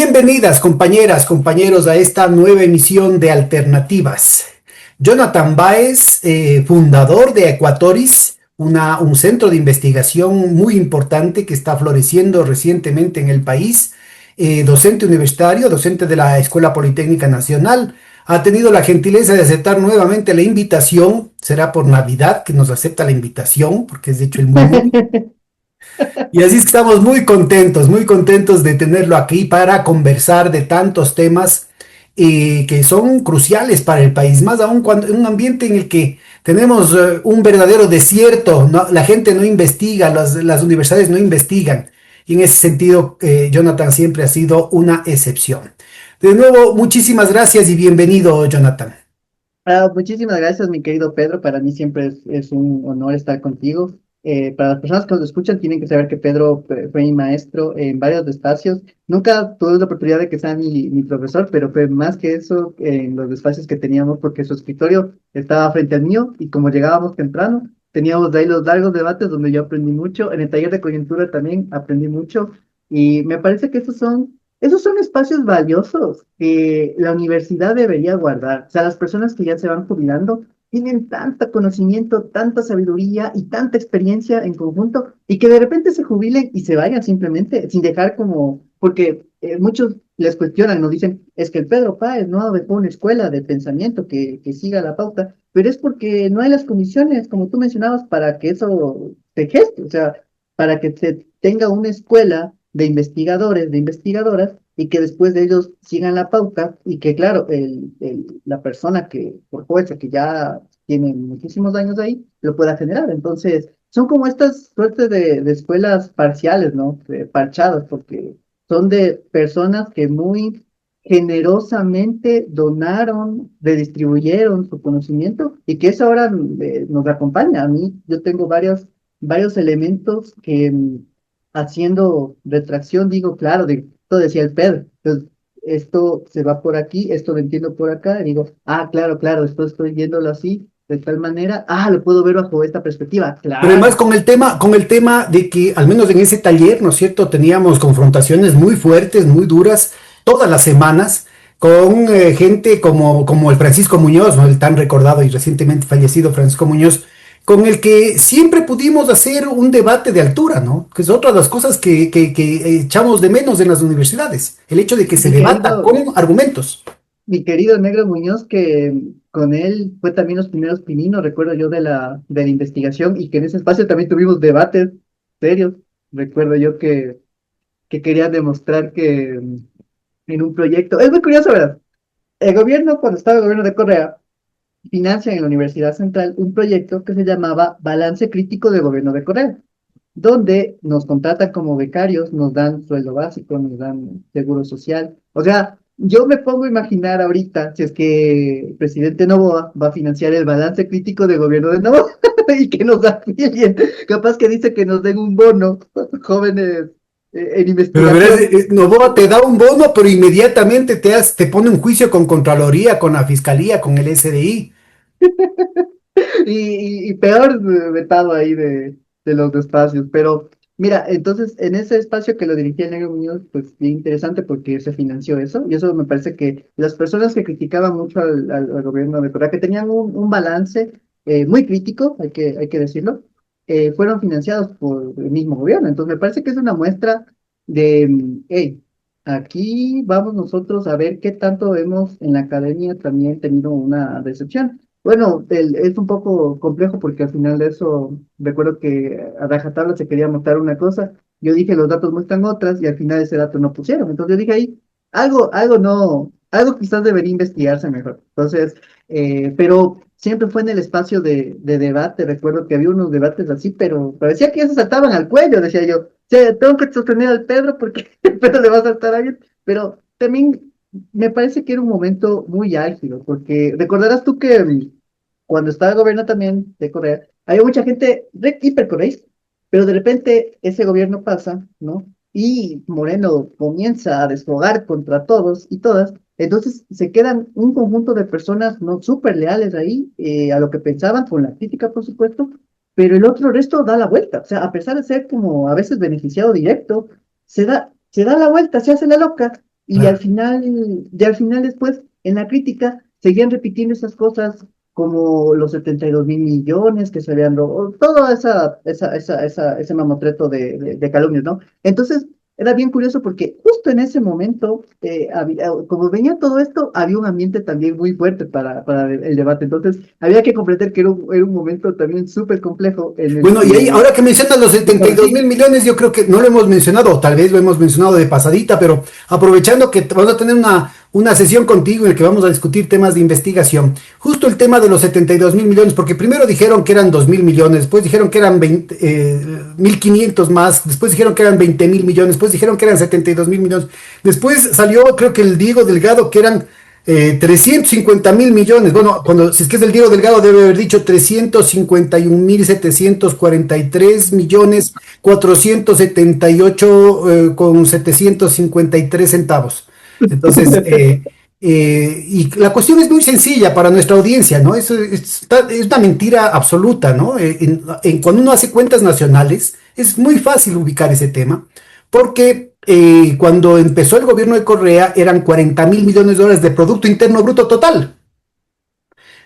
Bienvenidas, compañeras, compañeros, a esta nueva emisión de Alternativas. Jonathan Báez, fundador de Equatoris, un centro de investigación muy importante que está floreciendo recientemente en el país, docente universitario, docente de la Escuela Politécnica Nacional, ha tenido la gentileza de aceptar nuevamente la invitación. Será por Navidad que nos acepta la invitación, porque es de hecho el muy. Y así es que estamos muy contentos de tenerlo aquí para conversar de tantos temas que son cruciales para el país, más aún cuando en un ambiente en el que tenemos un verdadero desierto, la gente no investiga, las universidades no investigan. Y en ese sentido, Jonathan siempre ha sido una excepción. De nuevo, muchísimas gracias y bienvenido, Jonathan. Muchísimas gracias, mi querido Pedro. Para mí siempre es un honor estar contigo. Para las personas que nos escuchan, tienen que saber que Pedro fue mi maestro en varios espacios. Nunca tuve la oportunidad de que sea mi profesor, pero fue más que eso en los espacios que teníamos, porque su escritorio estaba frente al mío y como llegábamos temprano, teníamos de ahí los largos debates donde yo aprendí mucho. En el taller de coyuntura también aprendí mucho y me parece que esos son espacios valiosos que la universidad debería guardar. O sea, las personas que ya se van jubilando tienen tanto conocimiento, tanta sabiduría y tanta experiencia en conjunto y que de repente se jubilen y se vayan simplemente sin dejar como, porque muchos les cuestionan, nos dicen, es que el Pedro Páez no dejó una escuela de pensamiento que siga la pauta, pero es porque no hay las condiciones, como tú mencionabas, para que eso se geste, o sea, para que se tenga una escuela de investigadores, de investigadoras, y que después de ellos sigan la pauta y que, claro, la persona que, por fuerza, que ya tiene muchísimos años ahí, lo pueda generar. Entonces, son como estas suertes de escuelas parciales, ¿no? Parchadas, porque son de personas que muy generosamente donaron, redistribuyeron su conocimiento y que eso ahora nos acompaña. A mí, yo tengo varios elementos que haciendo retracción, digo, claro, esto decía el Pedro, entonces esto se va por aquí, esto lo entiendo por acá, y digo, claro, claro, esto estoy viéndolo así, de tal manera, lo puedo ver bajo esta perspectiva, Pero además claro. con el tema de que al menos en ese taller, ¿no es cierto?, teníamos confrontaciones muy fuertes, muy duras, todas las semanas, con gente como el Francisco Muñoz, ¿no?, el tan recordado y recientemente fallecido Francisco Muñoz, con el que siempre pudimos hacer un debate de altura, ¿no? Que es otra de las cosas que echamos de menos en las universidades, el hecho de que se Mi debata querido, con argumentos. mi querido Negro Muñoz, que con él fue también los primeros pininos, recuerdo yo, de la investigación, y que en ese espacio también tuvimos debates serios. Recuerdo yo que quería demostrar que en un proyecto, es muy curioso, ¿verdad? El gobierno, cuando estaba el gobierno de Correa, financia en la Universidad Central un proyecto que se llamaba Balance Crítico del Gobierno de Correa, donde nos contratan como becarios, nos dan sueldo básico, nos dan seguro social. O sea, yo me pongo a imaginar ahorita si es que el presidente Noboa va a financiar el balance crítico del gobierno de Noboa y que nos afilien. Capaz que dice que nos den un bono, jóvenes en Pero verás, investigación. Novoa te da un bono, pero inmediatamente te pone un juicio con Contraloría, con la Fiscalía, con el SDI. Y peor vetado ahí de los espacios. Pero mira, entonces en ese espacio que lo dirigía el Negro Muñoz, pues bien interesante porque se financió eso. Y eso me parece que las personas que criticaban mucho al gobierno de Corea, que tenían un balance muy crítico, hay que decirlo, fueron financiados por el mismo gobierno. Entonces me parece que es una muestra de, hey, aquí vamos nosotros a ver qué tanto hemos en la academia también tenido una decepción. Bueno, es un poco complejo porque al final de eso, recuerdo que a rajatabla se quería mostrar una cosa, yo dije los datos muestran otras y al final ese dato no pusieron. Entonces yo dije ahí, algo no, algo quizás debería investigarse mejor. Entonces, pero siempre fue en el espacio de debate, recuerdo que había unos debates así, pero parecía que ya se saltaban al cuello, decía yo. O sea, tengo que sostener al Pedro porque el Pedro le va a saltar a alguien, pero también me parece que era un momento muy álgido, porque recordarás tú que cuando estaba el gobierno también de Corea, había mucha gente hipercoreísta, pero de repente ese gobierno pasa, ¿no? Y Moreno comienza a desfogar contra todos y todas, entonces se quedan un conjunto de personas no súper leales ahí a lo que pensaban, con la crítica, por supuesto, pero el otro resto da la vuelta, o sea, a pesar de ser como a veces beneficiado directo, se da la vuelta, se hace la loca Y Claro. al final después, en la crítica, seguían repitiendo esas cosas como los 72.000 millones que se habían robado, todo ese mamotreto de calumnias, ¿no? Entonces, era bien curioso porque justo en ese momento, como venía todo esto, había un ambiente también muy fuerte para el debate. Entonces, había que comprender que era un momento también súper complejo en el Bueno, y ahí, que, ahora que mencionas los 72 mil sí, millones, yo creo que no lo hemos mencionado, o tal vez lo hemos mencionado de pasadita, pero aprovechando que vamos a tener una sesión contigo en la que vamos a discutir temas de investigación, justo el tema de los 72 mil millones, porque primero dijeron que eran 2 mil millones, después dijeron que eran 20, 1.500 más, después dijeron que eran 20 mil millones, después dijeron que eran 72 mil millones, después salió, creo que el Diego Delgado, que eran 350.000 millones. Bueno, cuando si es que es el Diego Delgado debe haber dicho 351.743 millones 478 con 753 centavos. Entonces, y la cuestión es muy sencilla para nuestra audiencia, ¿no? Es una mentira absoluta, ¿no? Cuando uno hace cuentas nacionales, es muy fácil ubicar ese tema, porque cuando empezó el gobierno de Correa eran 40.000 millones de dólares de Producto Interno Bruto total.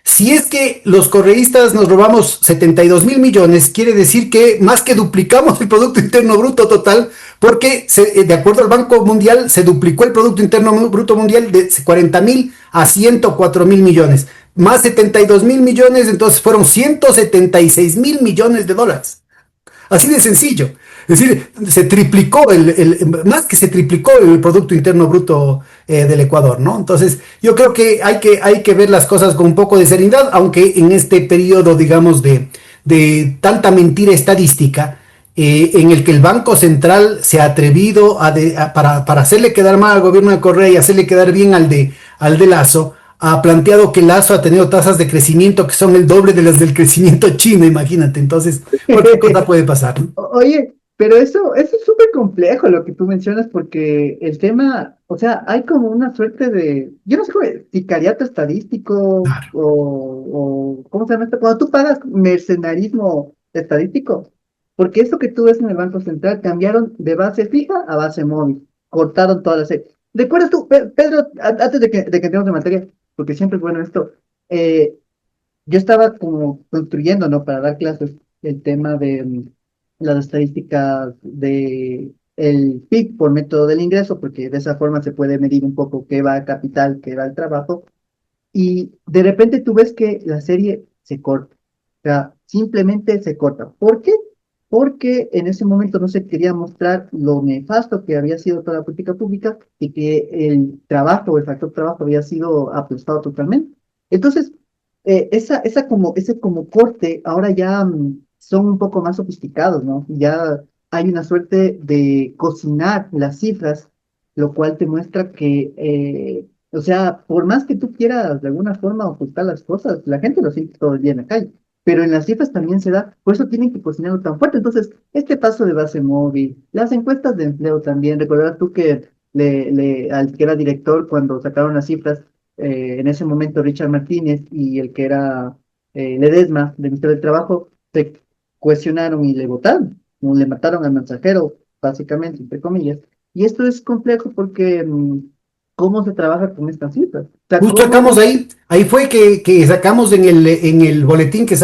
Si es que los correístas nos robamos 72 mil millones, quiere decir que más que duplicamos el Producto Interno Bruto total, porque de acuerdo al Banco Mundial se duplicó el Producto Interno Bruto Mundial de 40 mil a 104 mil millones. Más 72 mil millones, entonces fueron 176 mil millones de dólares. Así de sencillo. Es decir, se triplicó, más que se triplicó el Producto Interno Bruto del Ecuador, ¿no? Entonces, yo creo que hay que ver las cosas con un poco de seriedad, aunque en este periodo, digamos, de tanta mentira estadística, en el que el Banco Central se ha atrevido para hacerle quedar mal al gobierno de Correa y hacerle quedar bien al de Lazo, ha planteado que Lazo ha tenido tasas de crecimiento que son el doble de las del crecimiento chino, imagínate. Entonces, cualquier cosa puede pasar, ¿no? Oye, pero eso es súper complejo lo que tú mencionas porque el tema, o sea, hay como una suerte de, yo no sé cómo es, sicariato estadístico Claro. ¿cómo se llama esto? Cuando tú pagas mercenarismo estadístico, porque eso que tú ves en el Banco Central cambiaron de base fija a base móvil, cortaron todas las... ¿Recuerdas tú, Pedro, antes de que entremos en materia, porque siempre es bueno esto, eh, yo estaba como construyendo, ¿no? Para dar clases, el tema de las estadísticas de el PIB por método del ingreso, porque de esa forma se puede medir un poco qué va a capital, qué va al trabajo, y de repente tú ves que la serie se corta, o sea, simplemente se corta. ¿Por qué? Porque en ese momento no se quería mostrar lo nefasto que había sido toda la política pública y que el trabajo, el factor trabajo había sido aplastado totalmente. Entonces, ese como corte ahora ya son un poco más sofisticados, ¿no? Ya hay una suerte de cocinar las cifras, lo cual te muestra que o sea, por más que tú quieras de alguna forma ocultar las cosas, la gente lo siente todo el día en la calle. Pero en las cifras también se da, por eso tienen que cocinarlo tan fuerte. Entonces, este paso de base móvil, las encuestas de empleo también, recordarás tú que al que era director cuando sacaron las cifras, en ese momento Richard Martínez y el que era Ledesma del Ministerio del Trabajo, se cuestionaron y le votaron, o le mataron al mensajero, básicamente, entre comillas. Y esto es complejo porque cómo se trabaja con estas cifras. O sea, Justo sacamos cómo... ahí fue que sacamos en el boletín que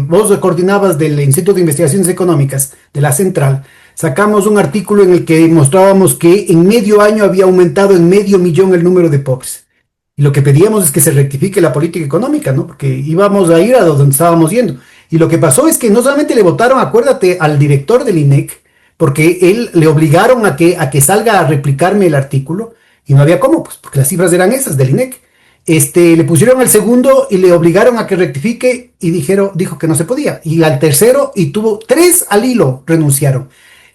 vos coordinabas del Instituto de Investigaciones Económicas, de la Central, sacamos un artículo en el que mostrábamos que en medio año había aumentado en medio millón el número de pobres. Y lo que pedíamos es que se rectifique la política económica, ¿no? Porque íbamos a ir a donde estábamos yendo. Y lo que pasó es que no solamente le votaron, acuérdate, al director del INEC, porque él le obligaron a que salga a replicarme el artículo, y no había cómo, pues, porque las cifras eran esas del INEC. Le pusieron al segundo y le obligaron a que rectifique y dijo que no se podía. Y al tercero, y tuvo tres al hilo, renunciaron.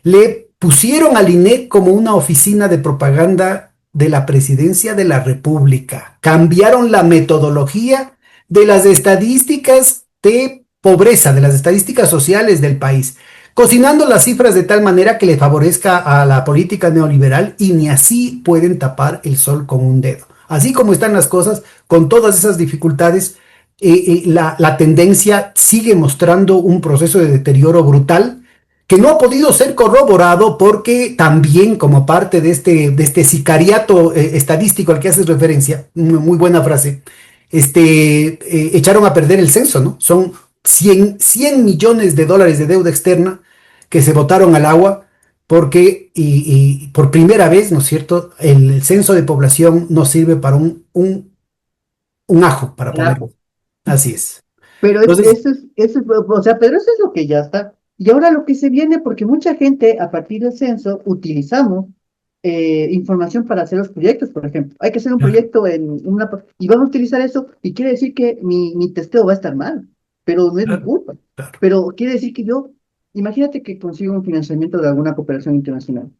Le pusieron al INEC como una oficina de propaganda de la presidencia de la República. Cambiaron la metodología de las estadísticas de pobreza, de las estadísticas sociales del país, cocinando las cifras de tal manera que le favorezca a la política neoliberal, y ni así pueden tapar el sol con un dedo. Así como están las cosas, con todas esas dificultades, la tendencia sigue mostrando un proceso de deterioro brutal que no ha podido ser corroborado porque también como parte de este sicariato estadístico al que haces referencia, una muy buena frase, echaron a perder el censo, ¿no? Son 100 millones de dólares de deuda externa que se botaron al agua porque, y por primera vez, ¿no es cierto?, el censo de población no sirve para un ajo, para poner. Carajo. Así es. Pero Entonces, o sea, pero eso es lo que ya está. Y ahora lo que se viene, porque mucha gente a partir del censo utilizamos información para hacer los proyectos, por ejemplo. Hay que hacer un claro, proyecto y vamos a utilizar eso y quiere decir que mi testeo va a estar mal, pero no es mi claro, culpa. claro. Pero quiere decir que imagínate que consigo un financiamiento de alguna cooperación internacional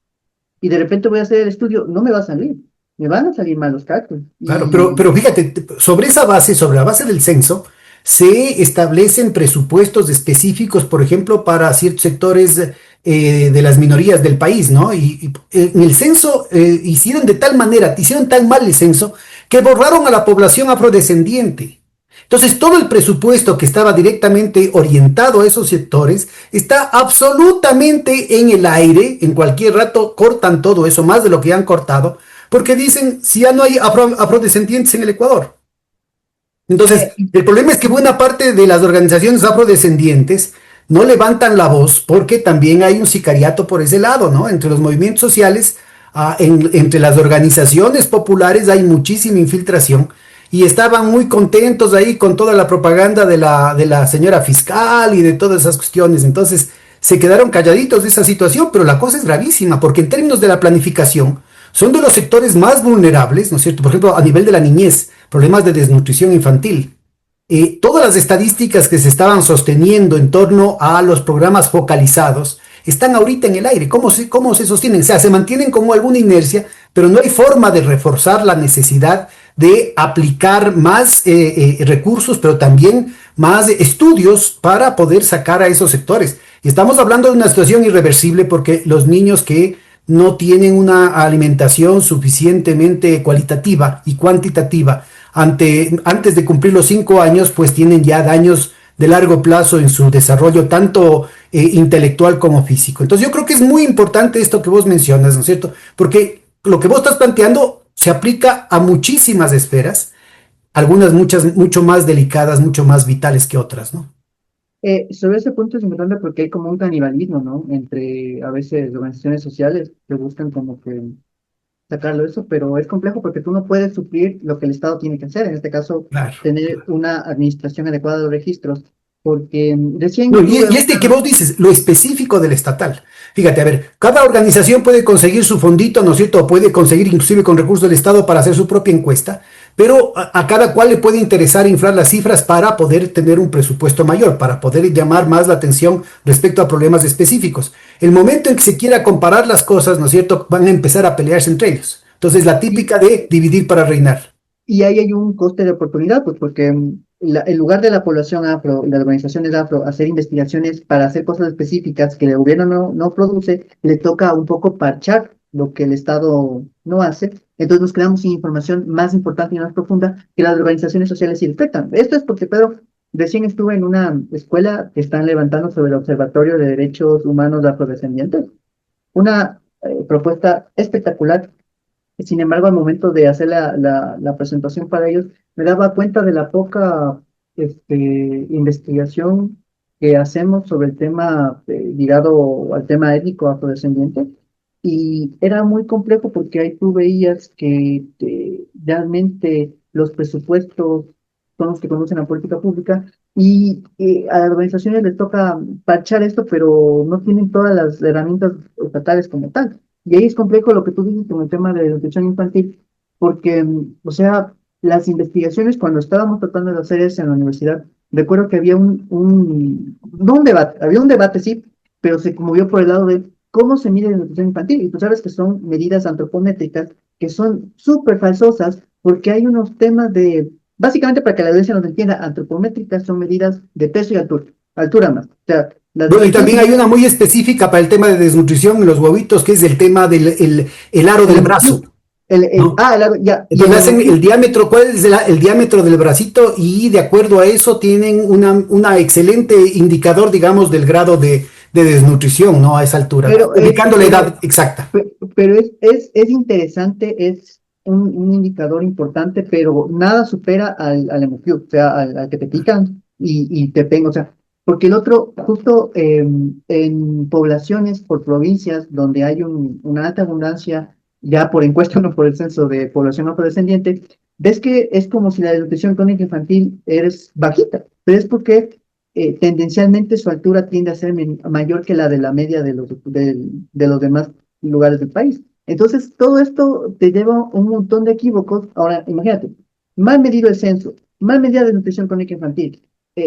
y de repente voy a hacer el estudio, no me va a salir, me van a salir mal los cálculos. Claro, Y pero fíjate, sobre esa base, sobre la base del censo, se establecen presupuestos específicos, por ejemplo, para ciertos sectores de las minorías del país, ¿no? En el censo hicieron tan mal el censo, que borraron a la población afrodescendiente. Entonces, todo el presupuesto que estaba directamente orientado a esos sectores está absolutamente en el aire. En cualquier rato cortan todo eso, más de lo que han cortado, porque dicen si ya no hay afrodescendientes en el Ecuador. Entonces, y el problema es que buena parte de las organizaciones afrodescendientes no levantan la voz porque también hay un sicariato por ese lado, ¿no? Entre los movimientos sociales, entre las organizaciones populares hay muchísima infiltración y estaban muy contentos ahí con toda la propaganda de la señora fiscal y de todas esas cuestiones. Entonces, se quedaron calladitos de esa situación, pero la cosa es gravísima porque en términos de la planificación, son de los sectores más vulnerables, ¿no es cierto? Por ejemplo, a nivel de la niñez, problemas de desnutrición infantil. Todas las estadísticas que se estaban sosteniendo en torno a los programas focalizados están ahorita en el aire. Cómo se sostienen? O sea, se mantienen como alguna inercia, pero no hay forma de reforzar la necesidad de aplicar más recursos, pero también más estudios para poder sacar a esos sectores. Y estamos hablando de una situación irreversible porque los niños que no tienen una alimentación suficientemente cualitativa y cuantitativa antes de cumplir los 5 años, pues tienen ya daños de largo plazo en su desarrollo, tanto intelectual como físico. Entonces yo creo que es muy importante esto que vos mencionas, ¿no es cierto? Porque lo que vos estás planteando se aplica a muchísimas esferas, algunas mucho más delicadas, mucho más vitales que otras, ¿no? sobre ese punto es importante porque hay como un canibalismo, ¿no? Entre a veces organizaciones sociales que buscan como que sacarlo eso, pero es complejo porque tú no puedes suplir lo que el Estado tiene que hacer, en este caso, Claro, tener claro. una administración adecuada de los registros, porque recién No, estuve y este que una... vos dices, lo específico del estatal. Fíjate, a ver, cada organización puede conseguir su fondito, ¿no es cierto? O puede conseguir inclusive con recursos del Estado para hacer su propia encuesta, pero a cada cual le puede interesar inflar las cifras para poder tener un presupuesto mayor, para poder llamar más la atención respecto a problemas específicos. El momento en que se quiera comparar las cosas, ¿no es cierto?, van a empezar a pelearse entre ellos. Entonces, la típica de dividir para reinar. Y ahí hay un coste de oportunidad, pues porque el lugar de la población afro y las organizaciones afro hacer investigaciones para hacer cosas específicas que el gobierno no produce, le toca un poco parchar lo que el Estado no hace. Entonces nos quedamos sin información más importante y más profunda que las organizaciones sociales sí detectan. Esto es porque, Pedro, recién estuve en una escuela que están levantando sobre el Observatorio de Derechos Humanos de Afrodescendientes. Una propuesta espectacular. Sin embargo, al momento de hacer la presentación para ellos, me daba cuenta de la poca investigación que hacemos sobre el tema ligado al tema étnico afrodescendiente. Y era muy complejo porque ahí tú veías que realmente los presupuestos son los que conducen la política pública y a las organizaciones les toca parchar esto, pero no tienen todas las herramientas estatales como tal. Y ahí es complejo lo que tú dices con el tema de la nutrición infantil, porque, o sea, las investigaciones cuando estábamos tratando de hacer eso en la universidad, recuerdo que había no un debate, había un debate, sí, pero se movió por el lado de cómo se mide la nutrición infantil. Y tú sabes que son medidas antropométricas que son súper falsosas, porque hay unos temas básicamente para que la audiencia nos entienda, antropométricas son medidas de peso y altura más. O sea, las Bueno, y mediciones también hay una muy específica para el tema de desnutrición en los huevitos, que es el tema del el aro del brazo, ¿no? ya, y Entonces hacen el diámetro, ¿cuál es el diámetro del bracito? Y de acuerdo a eso tienen una excelente indicador, digamos, del grado de de desnutrición, ¿no? A esa altura, Pero ubicando la edad exacta. Pero es interesante, es un indicador importante, pero nada supera al emoción, o sea, al que te pican y te pegan, o sea, porque el otro, justo en poblaciones por provincias donde hay una alta abundancia, ya por encuesta, no por el censo de población afrodescendiente, ves que es como si la desnutrición crónica infantil eres bajita, pero es porque tendencialmente su altura tiende a ser mayor que la de la media de los demás lugares del país. Entonces, todo esto te lleva a un montón de equívocos. Ahora, imagínate, mal medido el censo, mal medida de nutrición crónica infantil,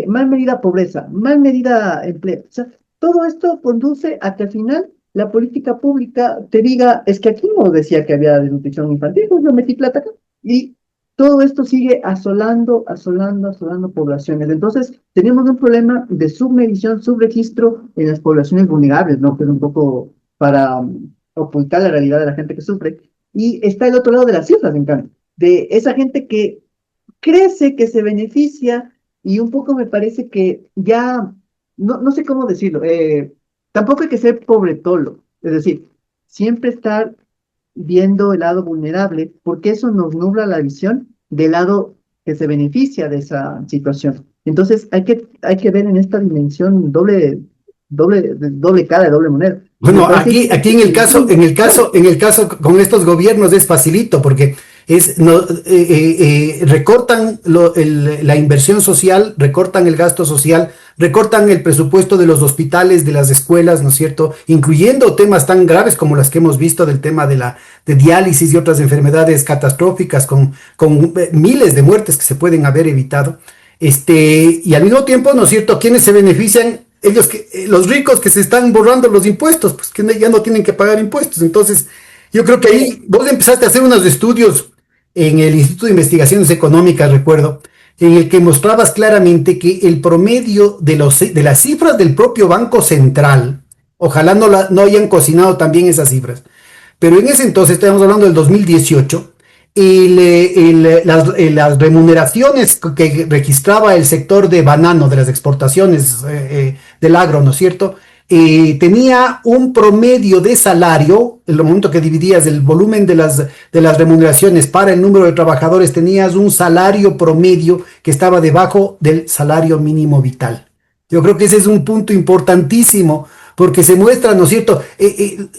mal medida pobreza, mal medida empleo. O sea, todo esto conduce a que al final la política pública te diga, es que aquí no decía que había desnutrición infantil, pues yo metí plata acá. Y todo esto sigue asolando poblaciones. Entonces, tenemos un problema de submedición, subregistro en las poblaciones vulnerables, ¿no? Que es un poco para ocultar la realidad de la gente que sufre. Y está el otro lado de las cifras, en cambio, de esa gente que crece, que se beneficia, y un poco me parece que ya, no sé cómo decirlo, tampoco hay que ser pobretolo, es decir, siempre estar viendo el lado vulnerable, porque eso nos nubla la visión del lado que se beneficia de esa situación. Entonces hay que ver en esta dimensión doble cara, doble moneda. Y me Bueno, parece aquí en el caso, en el caso con estos gobiernos es facilito porque recortan la inversión social, recortan el gasto social, recortan el presupuesto de los hospitales, de las escuelas, ¿no es cierto? Incluyendo temas tan graves como las que hemos visto del tema de diálisis y otras enfermedades catastróficas con miles de muertes que se pueden haber evitado. Y al mismo tiempo, ¿no es cierto?, quienes se benefician, ellos los ricos que se están borrando los impuestos, pues que ya no tienen que pagar impuestos. Entonces, yo creo que ahí vos empezaste a hacer unos estudios en el Instituto de Investigaciones Económicas, recuerdo, en el que mostrabas claramente que el promedio de las cifras del propio Banco Central, ojalá no hayan cocinado también esas cifras, pero en ese entonces, estamos hablando del 2018, las remuneraciones que registraba el sector de banano, de las exportaciones del agro, ¿no es cierto? Tenía un promedio de salario, en el momento que dividías el volumen de las remuneraciones para el número de trabajadores, tenías un salario promedio que estaba debajo del salario mínimo vital. Yo creo que ese es un punto importantísimo porque se muestra, ¿no es cierto?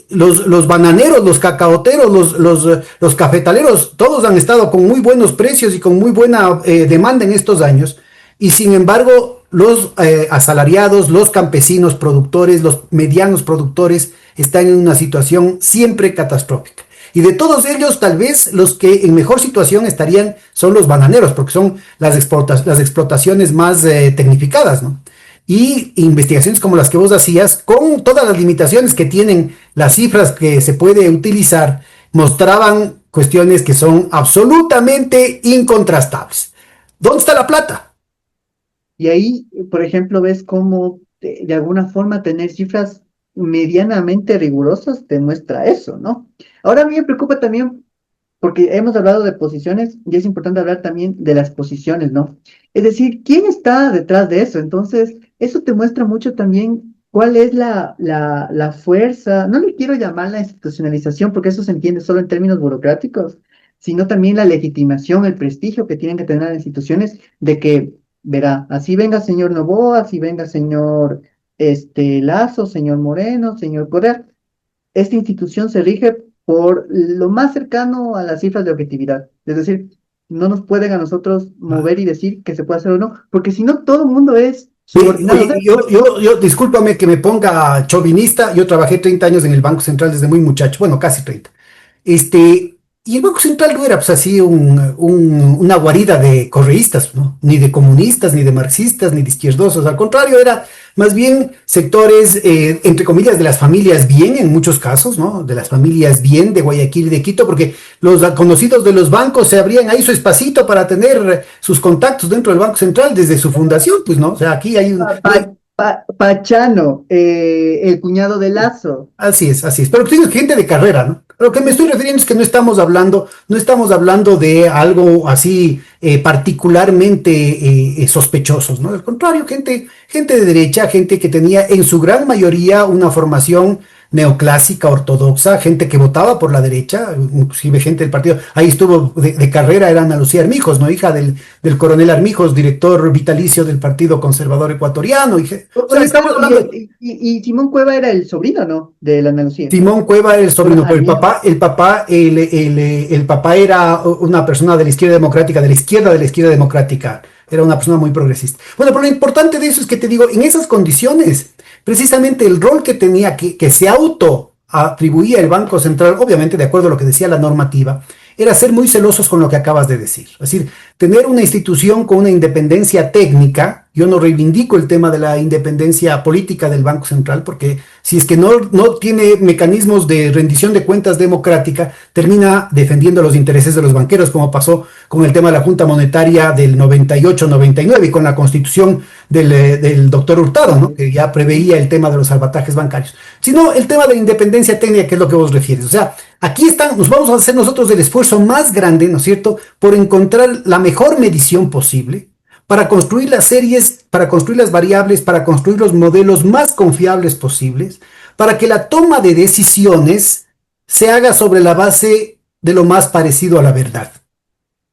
Los bananeros, los cacaoteros, los cafetaleros, todos han estado con muy buenos precios y con muy buena demanda en estos años, y sin embargo los asalariados, los campesinos productores, los medianos productores están en una situación siempre catastrófica. Y de todos ellos, tal vez los que en mejor situación estarían son los bananeros, porque son las explotaciones más tecnificadas, ¿no? Y investigaciones como las que vos hacías, con todas las limitaciones que tienen las cifras que se puede utilizar, mostraban cuestiones que son absolutamente incontrastables. ¿Dónde está la plata? y ahí, por ejemplo, ves cómo de alguna forma tener cifras medianamente rigurosas te muestra eso, ¿no? Ahora a mí me preocupa también porque hemos hablado de posiciones y es importante hablar también de las posiciones, ¿no? Es decir, ¿quién está detrás de eso? Entonces, eso te muestra mucho también cuál es la fuerza, no le quiero llamar la institucionalización porque eso se entiende solo en términos burocráticos, sino también la legitimación, el prestigio que tienen que tener las instituciones de que, verá, así venga señor Novoa, así venga señor Lazo, señor Moreno, señor Correa, esta institución se rige por lo más cercano a las cifras de objetividad. Es decir, no nos pueden a nosotros mover y decir que se puede hacer o no, porque si no, todo el mundo es subordinado. O Oye, sea, discúlpame que me ponga chauvinista, yo trabajé 30 años en el Banco Central desde muy muchacho, bueno, casi 30. Y el Banco Central no era pues así una guarida de correístas, ¿no? Ni de comunistas, ni de marxistas, ni de izquierdosos. Al contrario, era más bien sectores, entre comillas, de las familias bien, en muchos casos, ¿no? De las familias bien de Guayaquil y de Quito, porque los conocidos de los bancos se abrían ahí su espacito para tener sus contactos dentro del Banco Central desde su fundación, pues, ¿no? O sea, aquí hay un... Pachano, el cuñado de Lazo. Así es, así es. Pero tienes gente de carrera, ¿no? Lo que me estoy refiriendo es que no estamos hablando de algo así particularmente sospechosos, ¿no? Al contrario, gente de derecha, gente que tenía en su gran mayoría una formación neoclásica, ortodoxa, gente que votaba por la derecha, inclusive gente del partido, ahí estuvo de carrera, era Ana Lucía Armijos, ¿no? Hija del coronel Armijos, director vitalicio del Partido Conservador Ecuatoriano. O O sea, sea, estamos claro, hablando de y Simón Cueva era el sobrino, ¿no? De la Ana Lucía. Simón Cueva, el Cueva sobrino, pero Armijo. el papá era una persona de la izquierda democrática, de la izquierda democrática. Era una persona muy progresista. Bueno, pero lo importante de eso es que te digo, en esas condiciones, precisamente el rol que tenía, que se auto atribuía el Banco Central, obviamente de acuerdo a lo que decía la normativa, era ser muy celosos con lo que acabas de decir. Es decir, tener una institución con una independencia técnica. Yo no reivindico el tema de la independencia política del Banco Central, porque si es que no tiene mecanismos de rendición de cuentas democrática, termina defendiendo los intereses de los banqueros, como pasó con el tema de la Junta Monetaria del 98-99 y con la constitución del doctor Hurtado, ¿no? Que ya preveía el tema de los salvatajes bancarios. Sino el tema de la independencia técnica, que es lo que vos refieres. O sea, aquí están, nos vamos a hacer nosotros el esfuerzo más grande, ¿no es cierto?, por encontrar la mejor medición posible para construir las series, para construir las variables, para construir los modelos más confiables posibles, para que la toma de decisiones se haga sobre la base de lo más parecido a la verdad.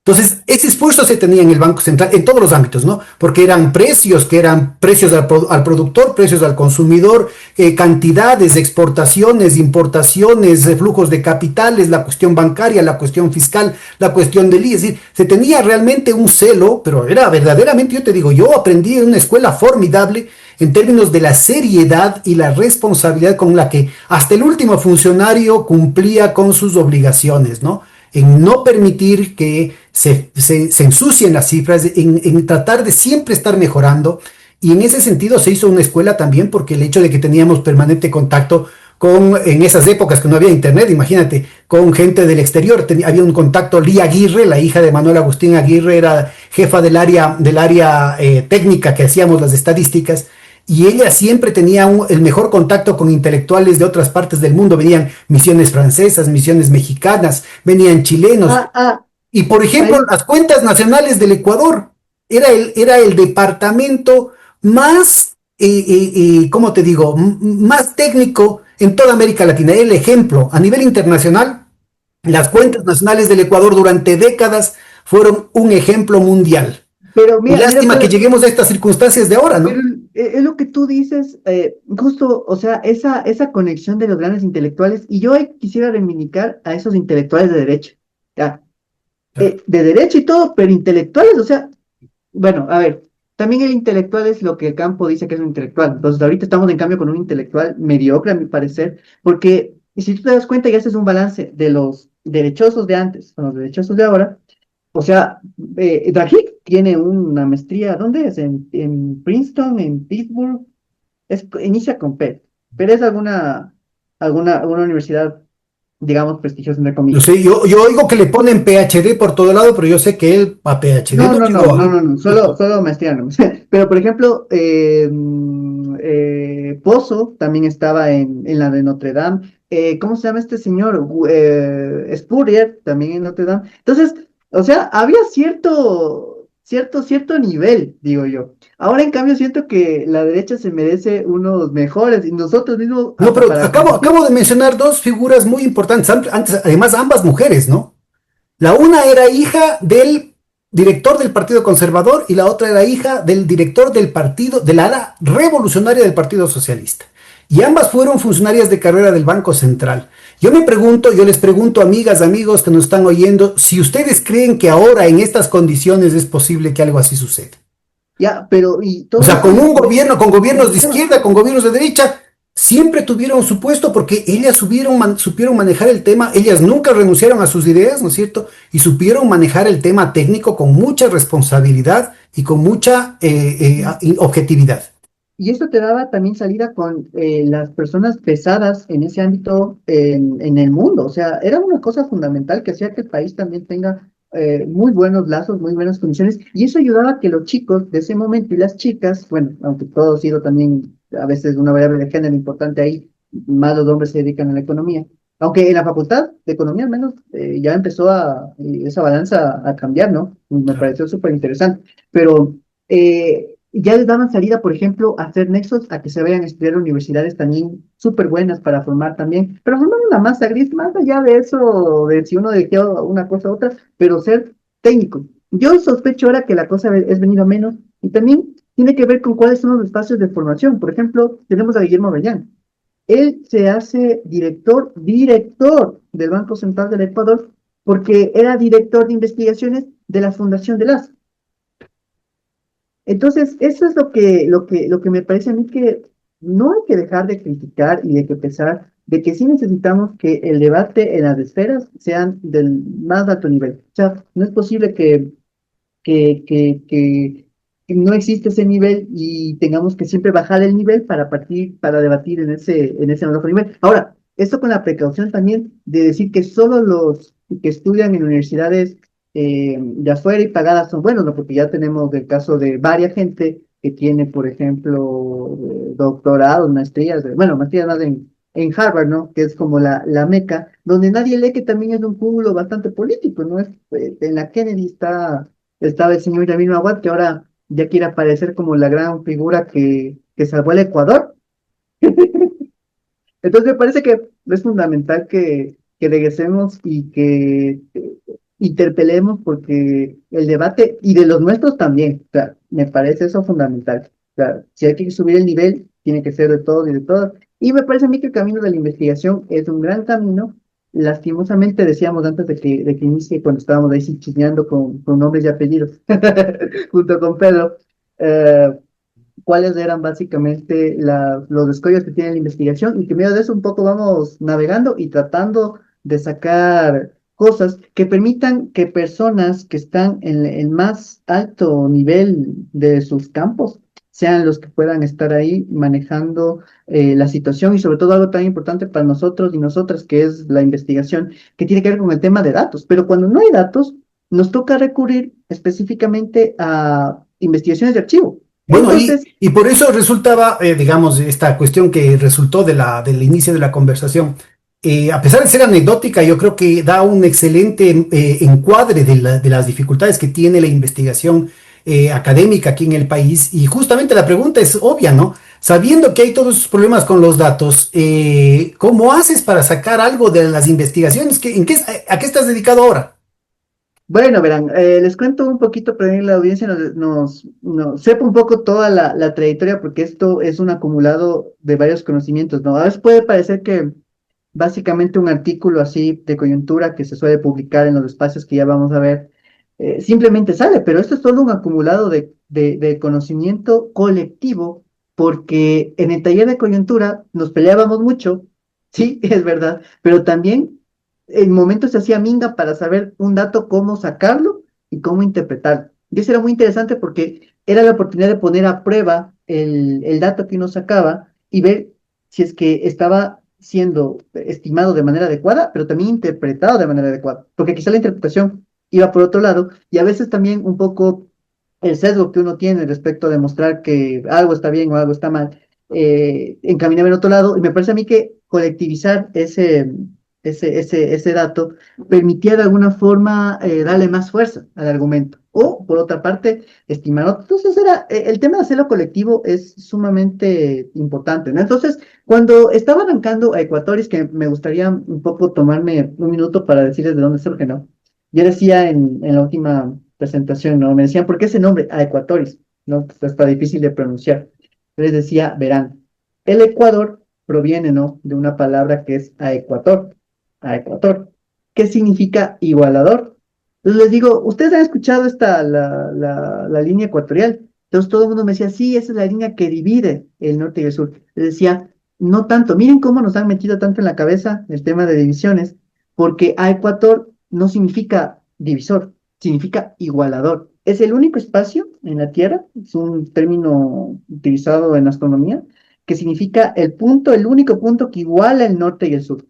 Entonces, ese esfuerzo se tenía en el Banco Central en todos los ámbitos, ¿no? Porque eran precios, que eran precios al productor, precios al consumidor, cantidades, exportaciones, importaciones, flujos de capitales, la cuestión bancaria, la cuestión fiscal, la cuestión del IE. Es decir, se tenía realmente un celo, pero era verdaderamente, yo te digo, yo aprendí en una escuela formidable en términos de la seriedad y la responsabilidad con la que hasta el último funcionario cumplía con sus obligaciones, ¿no? En no permitir que se ensucien las cifras, en tratar de siempre estar mejorando. Y en ese sentido se hizo una escuela también porque el hecho de que teníamos permanente contacto en esas épocas que no había internet, imagínate, con gente del exterior, había un contacto. Lía Aguirre, la hija de Manuel Agustín Aguirre, era jefa del área técnica que hacíamos las estadísticas, y ella siempre tenía el mejor contacto con intelectuales de otras partes del mundo. Venían misiones francesas, misiones mexicanas, venían chilenos. Ah, ah, Y por ejemplo, ahí, las cuentas nacionales del Ecuador era el departamento más, ¿cómo te digo?, más técnico en toda América Latina. El ejemplo, a nivel internacional, las cuentas nacionales del Ecuador durante décadas fueron un ejemplo mundial. pero Y mira, lástima que pero, lleguemos a estas circunstancias de ahora, pero ¿no? es lo que tú dices, justo, o sea, esa conexión de los grandes intelectuales, y yo ahí quisiera reivindicar a esos intelectuales de derecha, ya, de derecha y todo, pero intelectuales, o sea, bueno, a ver, también el intelectual es lo que el campo dice que es un intelectual. Entonces, ahorita estamos en cambio con un intelectual mediocre, a mi parecer, porque y si tú te das cuenta y haces un balance de los derechosos de antes con los derechosos de ahora, o sea, Draghi tiene una maestría, ¿dónde es? En Princeton, en Pittsburgh, inicia con P, pero es alguna universidad, digamos, prestigiosa, entre Yo comillas. sé, yo oigo que le ponen PhD por todo lado, pero yo sé que él a PhD No, no no, no, llegó, no, ¿ah? no, no, solo maestría no. Pero, por ejemplo, Pozo también estaba en la de Notre Dame. ¿Cómo se llama este señor? Spurrier, también en Notre Dame. Entonces, o sea, había cierto nivel, digo yo. Ahora, en cambio, siento que la derecha se merece unos mejores y nosotros mismos, No, hasta pero para acabo competir. de mencionar dos figuras muy importantes, antes, además ambas mujeres, ¿no? La una era hija del director del Partido Conservador y la otra era hija del director del partido, de la ala revolucionaria del Partido Socialista. Y ambas fueron funcionarias de carrera del Banco Central. Yo les pregunto, amigas, amigos que nos están oyendo, si ustedes creen que ahora en estas condiciones es posible que algo así suceda. Ya, pero y O todo sea, eso es con por el gobiernos de sistema. izquierda, con gobiernos de derecha, siempre tuvieron su puesto porque ellas supieron manejar el tema, ellas nunca renunciaron a sus ideas, ¿no es cierto? Y supieron manejar el tema técnico con mucha responsabilidad y con mucha objetividad. Y esto te daba también salida con las personas pesadas en ese ámbito en el mundo. O sea, era una cosa fundamental que hacía que el país también tenga muy buenos lazos, muy buenas condiciones. Y eso ayudaba a que los chicos de ese momento y las chicas, bueno, aunque todo ha sido también a veces una variable de género importante ahí, más los hombres se dedican a la economía, Aunque en la facultad de economía al menos ya empezó esa balanza a cambiar, ¿no? Me Claro. pareció súper interesante. Pero ya les daban salida, por ejemplo, a hacer nexos, a que se vayan a estudiar a universidades también súper buenas para formar también, pero formar una masa gris, más allá de eso, de si uno de una cosa u otra, pero ser técnico. Yo sospecho ahora que la cosa es venido a menos y también tiene que ver con cuáles son los espacios de formación. Por ejemplo, tenemos a Guillermo Avellán. Él se hace director del Banco Central del Ecuador, porque era director de investigaciones de la Fundación de las. Entonces, eso es lo que me parece a mí que no hay que dejar de criticar y de que pensar de que sí necesitamos que el debate en las esferas sean del más alto nivel. O sea, no es posible que no existe ese nivel y tengamos que siempre bajar el nivel para partir, para debatir en ese bajo nivel. Ahora, esto con la precaución también de decir que solo los que estudian en universidades de afuera y pagadas son buenos, ¿no? Porque ya tenemos el caso de varias gente que tiene, por ejemplo, doctorados, maestrías, bueno, maestrías más en Harvard, ¿no? Que es como la meca, donde nadie lee que también es un cúmulo bastante político, ¿no? En la Kennedy estaba el señor Yamin Awad, que ahora ya quiere aparecer como la gran figura que salvó el Ecuador. Entonces me parece que es fundamental que regresemos y que interpelemos porque el debate, y de los nuestros también, o sea, me parece eso fundamental. O sea, si hay que subir el nivel, tiene que ser de todos y de todas. Y me parece a mí que el camino de la investigación es un gran camino. Lastimosamente decíamos antes de que inicie, cuando estábamos ahí sí chismeando con nombres y apellidos, junto con Pedro, eh, cuáles eran básicamente los escollos que tiene la investigación y que en medio de eso un poco vamos navegando y tratando de sacar cosas que permitan que personas que están en el más alto nivel de sus campos sean los que puedan estar ahí manejando la situación y sobre todo algo tan importante para nosotros y nosotras que es la investigación que tiene que ver con el tema de datos. Pero cuando no hay datos, nos toca recurrir específicamente a investigaciones de archivo. Bueno, Entonces, y por eso resultaba, digamos, esta cuestión que resultó del inicio de la conversación, a pesar de ser anecdótica, yo creo que da un excelente encuadre de las dificultades que tiene la investigación académica aquí en el país. Y justamente la pregunta es obvia, ¿no? Sabiendo que hay todos esos problemas con los datos, ¿cómo haces para sacar algo de las investigaciones? ¿A qué estás dedicado ahora? bueno, verán, les cuento un poquito para que la audiencia sepa un poco toda la trayectoria, porque esto es un acumulado de varios conocimientos, ¿no? A veces puede parecer que básicamente un artículo así de coyuntura que se suele publicar en los espacios que ya vamos a ver, simplemente sale, pero esto es todo un acumulado de conocimiento colectivo, porque en el taller de coyuntura nos peleábamos mucho, sí, es verdad, pero también en momentos se hacía minga para saber un dato, cómo sacarlo y cómo interpretarlo. Y eso era muy interesante porque era la oportunidad de poner a prueba el dato que uno sacaba y ver si es que estaba siendo estimado de manera adecuada, pero también interpretado de manera adecuada, porque quizá la interpretación iba por otro lado y a veces también un poco el sesgo que uno tiene respecto a demostrar que algo está bien o algo está mal, encaminaba en otro lado y me parece a mí que colectivizar ese dato permitía de alguna forma darle más fuerza al argumento. O, por otra parte, estimar otro. Entonces, el tema de hacerlo colectivo es sumamente importante, ¿no? Entonces, cuando estaba arrancando a Ecuatoris, que me gustaría un poco tomarme un minuto para decirles de dónde surge, ¿no? Yo decía en la última presentación, ¿no? Me decían, ¿por qué ese nombre? A Ecuatoris, ¿no? Pues está difícil de pronunciar. Yo les decía, verán, el Ecuador proviene, ¿no? De una palabra que es a Ecuador. ¿Qué significa igualador? Entonces les digo, ¿ustedes han escuchado la línea ecuatorial? Entonces todo el mundo me decía, sí, esa es la línea que divide el norte y el sur. Les decía, no tanto, miren cómo nos han metido tanto en la cabeza el tema de divisiones, porque a Ecuador no significa divisor, significa igualador. Es el único espacio en la Tierra, es un término utilizado en astronomía, que significa el punto, el único punto que iguala el norte y el sur.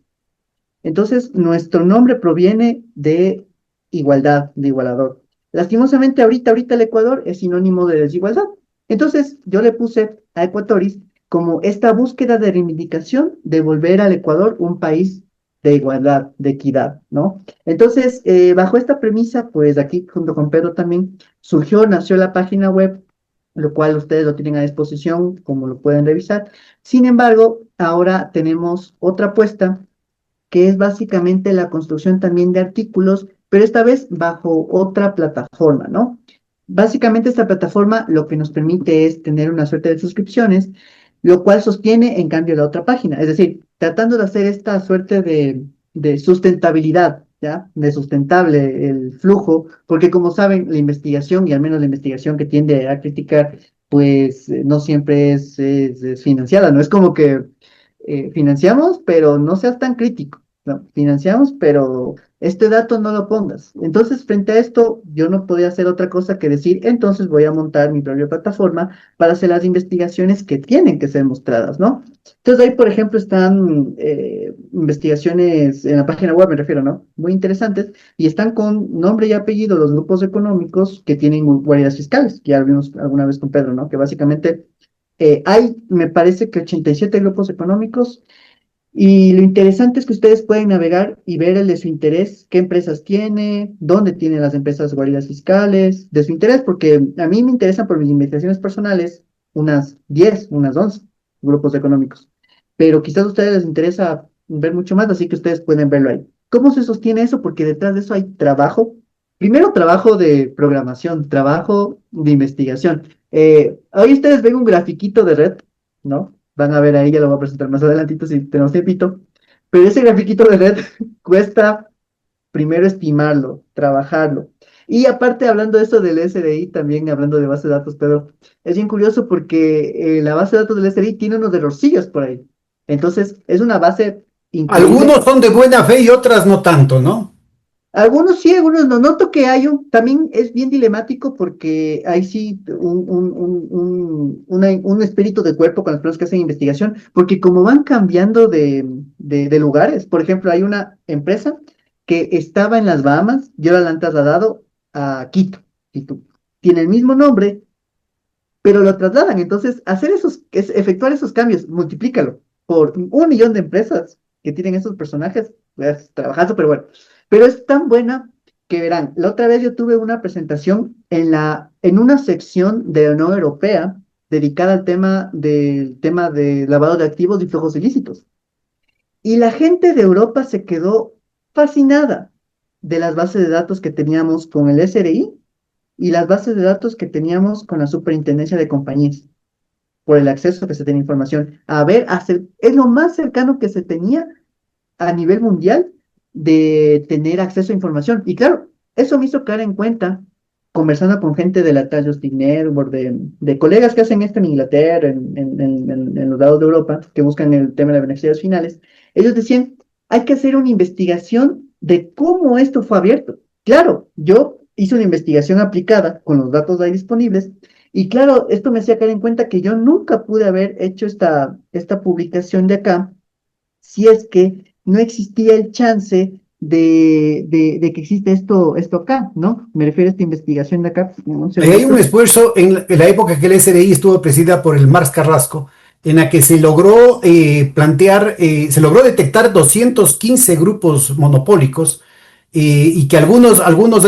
Entonces, nuestro nombre proviene de igualdad, de igualador. Lastimosamente, ahorita el Ecuador es sinónimo de desigualdad. Entonces, yo le puse a Ecuatoris como esta búsqueda de reivindicación de volver al Ecuador un país de igualdad, de equidad, ¿no? Entonces, bajo esta premisa, pues aquí junto con Pedro también nació la página web, lo cual ustedes lo tienen a disposición, como lo pueden revisar. Sin embargo, ahora tenemos otra apuesta que es básicamente la construcción también de artículos, pero esta vez bajo otra plataforma, ¿no? Básicamente esta plataforma lo que nos permite es tener una suerte de suscripciones, lo cual sostiene en cambio la otra página, es decir, tratando de hacer esta suerte de sustentabilidad, ¿ya? De sustentable el flujo, porque como saben, la investigación, y al menos la investigación que tiende a criticar, pues no siempre es financiada, ¿no? Es como que financiamos, pero no seas tan crítico. No, financiamos, pero este dato no lo pongas. Entonces, frente a esto, yo no podía hacer otra cosa que decir, entonces voy a montar mi propia plataforma para hacer las investigaciones que tienen que ser mostradas, ¿no? Entonces, ahí, por ejemplo, están investigaciones en la página web, me refiero, ¿no? Muy interesantes, y están con nombre y apellido los grupos económicos que tienen guaridas fiscales, que ya vimos alguna vez con Pedro, ¿no? Que básicamente me parece que 87 grupos económicos y lo interesante es que ustedes pueden navegar y ver el de su interés, qué empresas tiene, dónde tienen las empresas guaridas fiscales, de su interés, porque a mí me interesan por mis investigaciones personales unas 10, unas 11 grupos económicos, pero quizás a ustedes les interesa ver mucho más, así que ustedes pueden verlo ahí. ¿Cómo se sostiene eso? Porque detrás de eso hay trabajo. Primero, trabajo de programación, trabajo de investigación. Hoy ustedes ven un grafiquito de red, ¿no? Van a ver ahí, ya lo voy a presentar más adelantito si tenemos tiempito. Pero ese grafiquito de red cuesta primero estimarlo, trabajarlo. Y aparte, hablando de eso del SRI, también hablando de base de datos, pero es bien curioso porque la base de datos del SRI tiene unos errorcillos por ahí. Entonces, es una base increíble. Algunos son de buena fe y otras no tanto, ¿no? Algunos sí, algunos no. Noto que hay también es bien dilemático porque hay sí un espíritu de cuerpo con las personas que hacen investigación, porque como van cambiando de lugares, por ejemplo, hay una empresa que estaba en las Bahamas y ahora la han trasladado a Quito. Quito. Tiene el mismo nombre, pero lo trasladan. Entonces, efectuar esos cambios, multiplícalo por 1 millón de empresas que tienen esos personajes, pues, trabajando, pero bueno. Pero es tan buena que verán, la otra vez yo tuve una presentación en una sección de la Unión Europea dedicada al tema de lavado de activos y flujos ilícitos. Y la gente de Europa se quedó fascinada de las bases de datos que teníamos con el SRI y las bases de datos que teníamos con la Superintendencia de Compañías, por el acceso que se tenía información. A ver, es lo más cercano que se tenía a nivel mundial de tener acceso a información. Y claro, eso me hizo caer en cuenta, conversando con gente de la Justin Network, de colegas que hacen esto en Inglaterra, en los lados de Europa, que buscan el tema de beneficiarios finales. Ellos decían, hay que hacer una investigación de cómo esto fue abierto. Claro, yo hice una investigación aplicada con los datos ahí disponibles. Y claro, esto me hacía caer en cuenta que yo nunca pude haber hecho esta publicación de acá si es que no existía el chance de que existe esto acá, ¿no? Me refiero a esta investigación de acá. Un Ahí hay un segundito. esfuerzo en la época que el SRI estuvo presidida por el Marx Carrasco, en la que se logró se logró detectar 215 grupos monopólicos y que algunos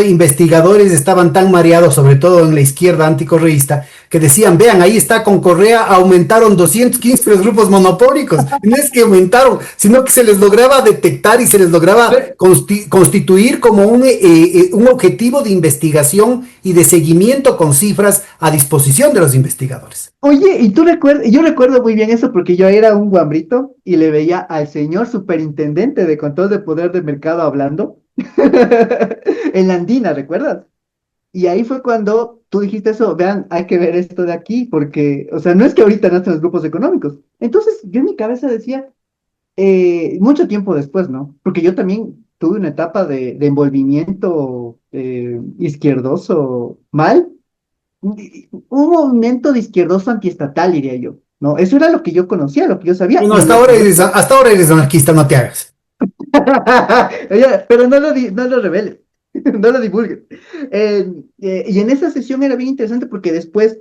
investigadores estaban tan mareados, sobre todo en la izquierda anticorreísta, que decían, vean, ahí está con Correa, aumentaron 215 los grupos monopólicos. Y no es que aumentaron, sino que se les lograba detectar y se les lograba Pero, constituir como un objetivo de investigación y de seguimiento con cifras a disposición de los investigadores. oye, y tú recuerdas, yo recuerdo muy bien eso porque yo era un guambrito y le veía al señor superintendente de control de poder del mercado hablando en la Andina, ¿recuerdas? Y ahí fue cuando tú dijiste eso, vean, hay que ver esto de aquí, porque, o sea, no es que ahorita nacen los grupos económicos. Entonces, yo en mi cabeza decía, mucho tiempo después, ¿no? Porque yo también tuve una etapa de envolvimiento izquierdoso mal, un movimiento de izquierdoso antiestatal, diría yo, ¿no? Eso era lo que yo conocía, lo que yo sabía, Bueno, y lo que yo... hasta ahora eres anarquista, no te hagas. Oye, pero no lo reveles, no lo divulgues. Y en esa sesión era bien interesante porque después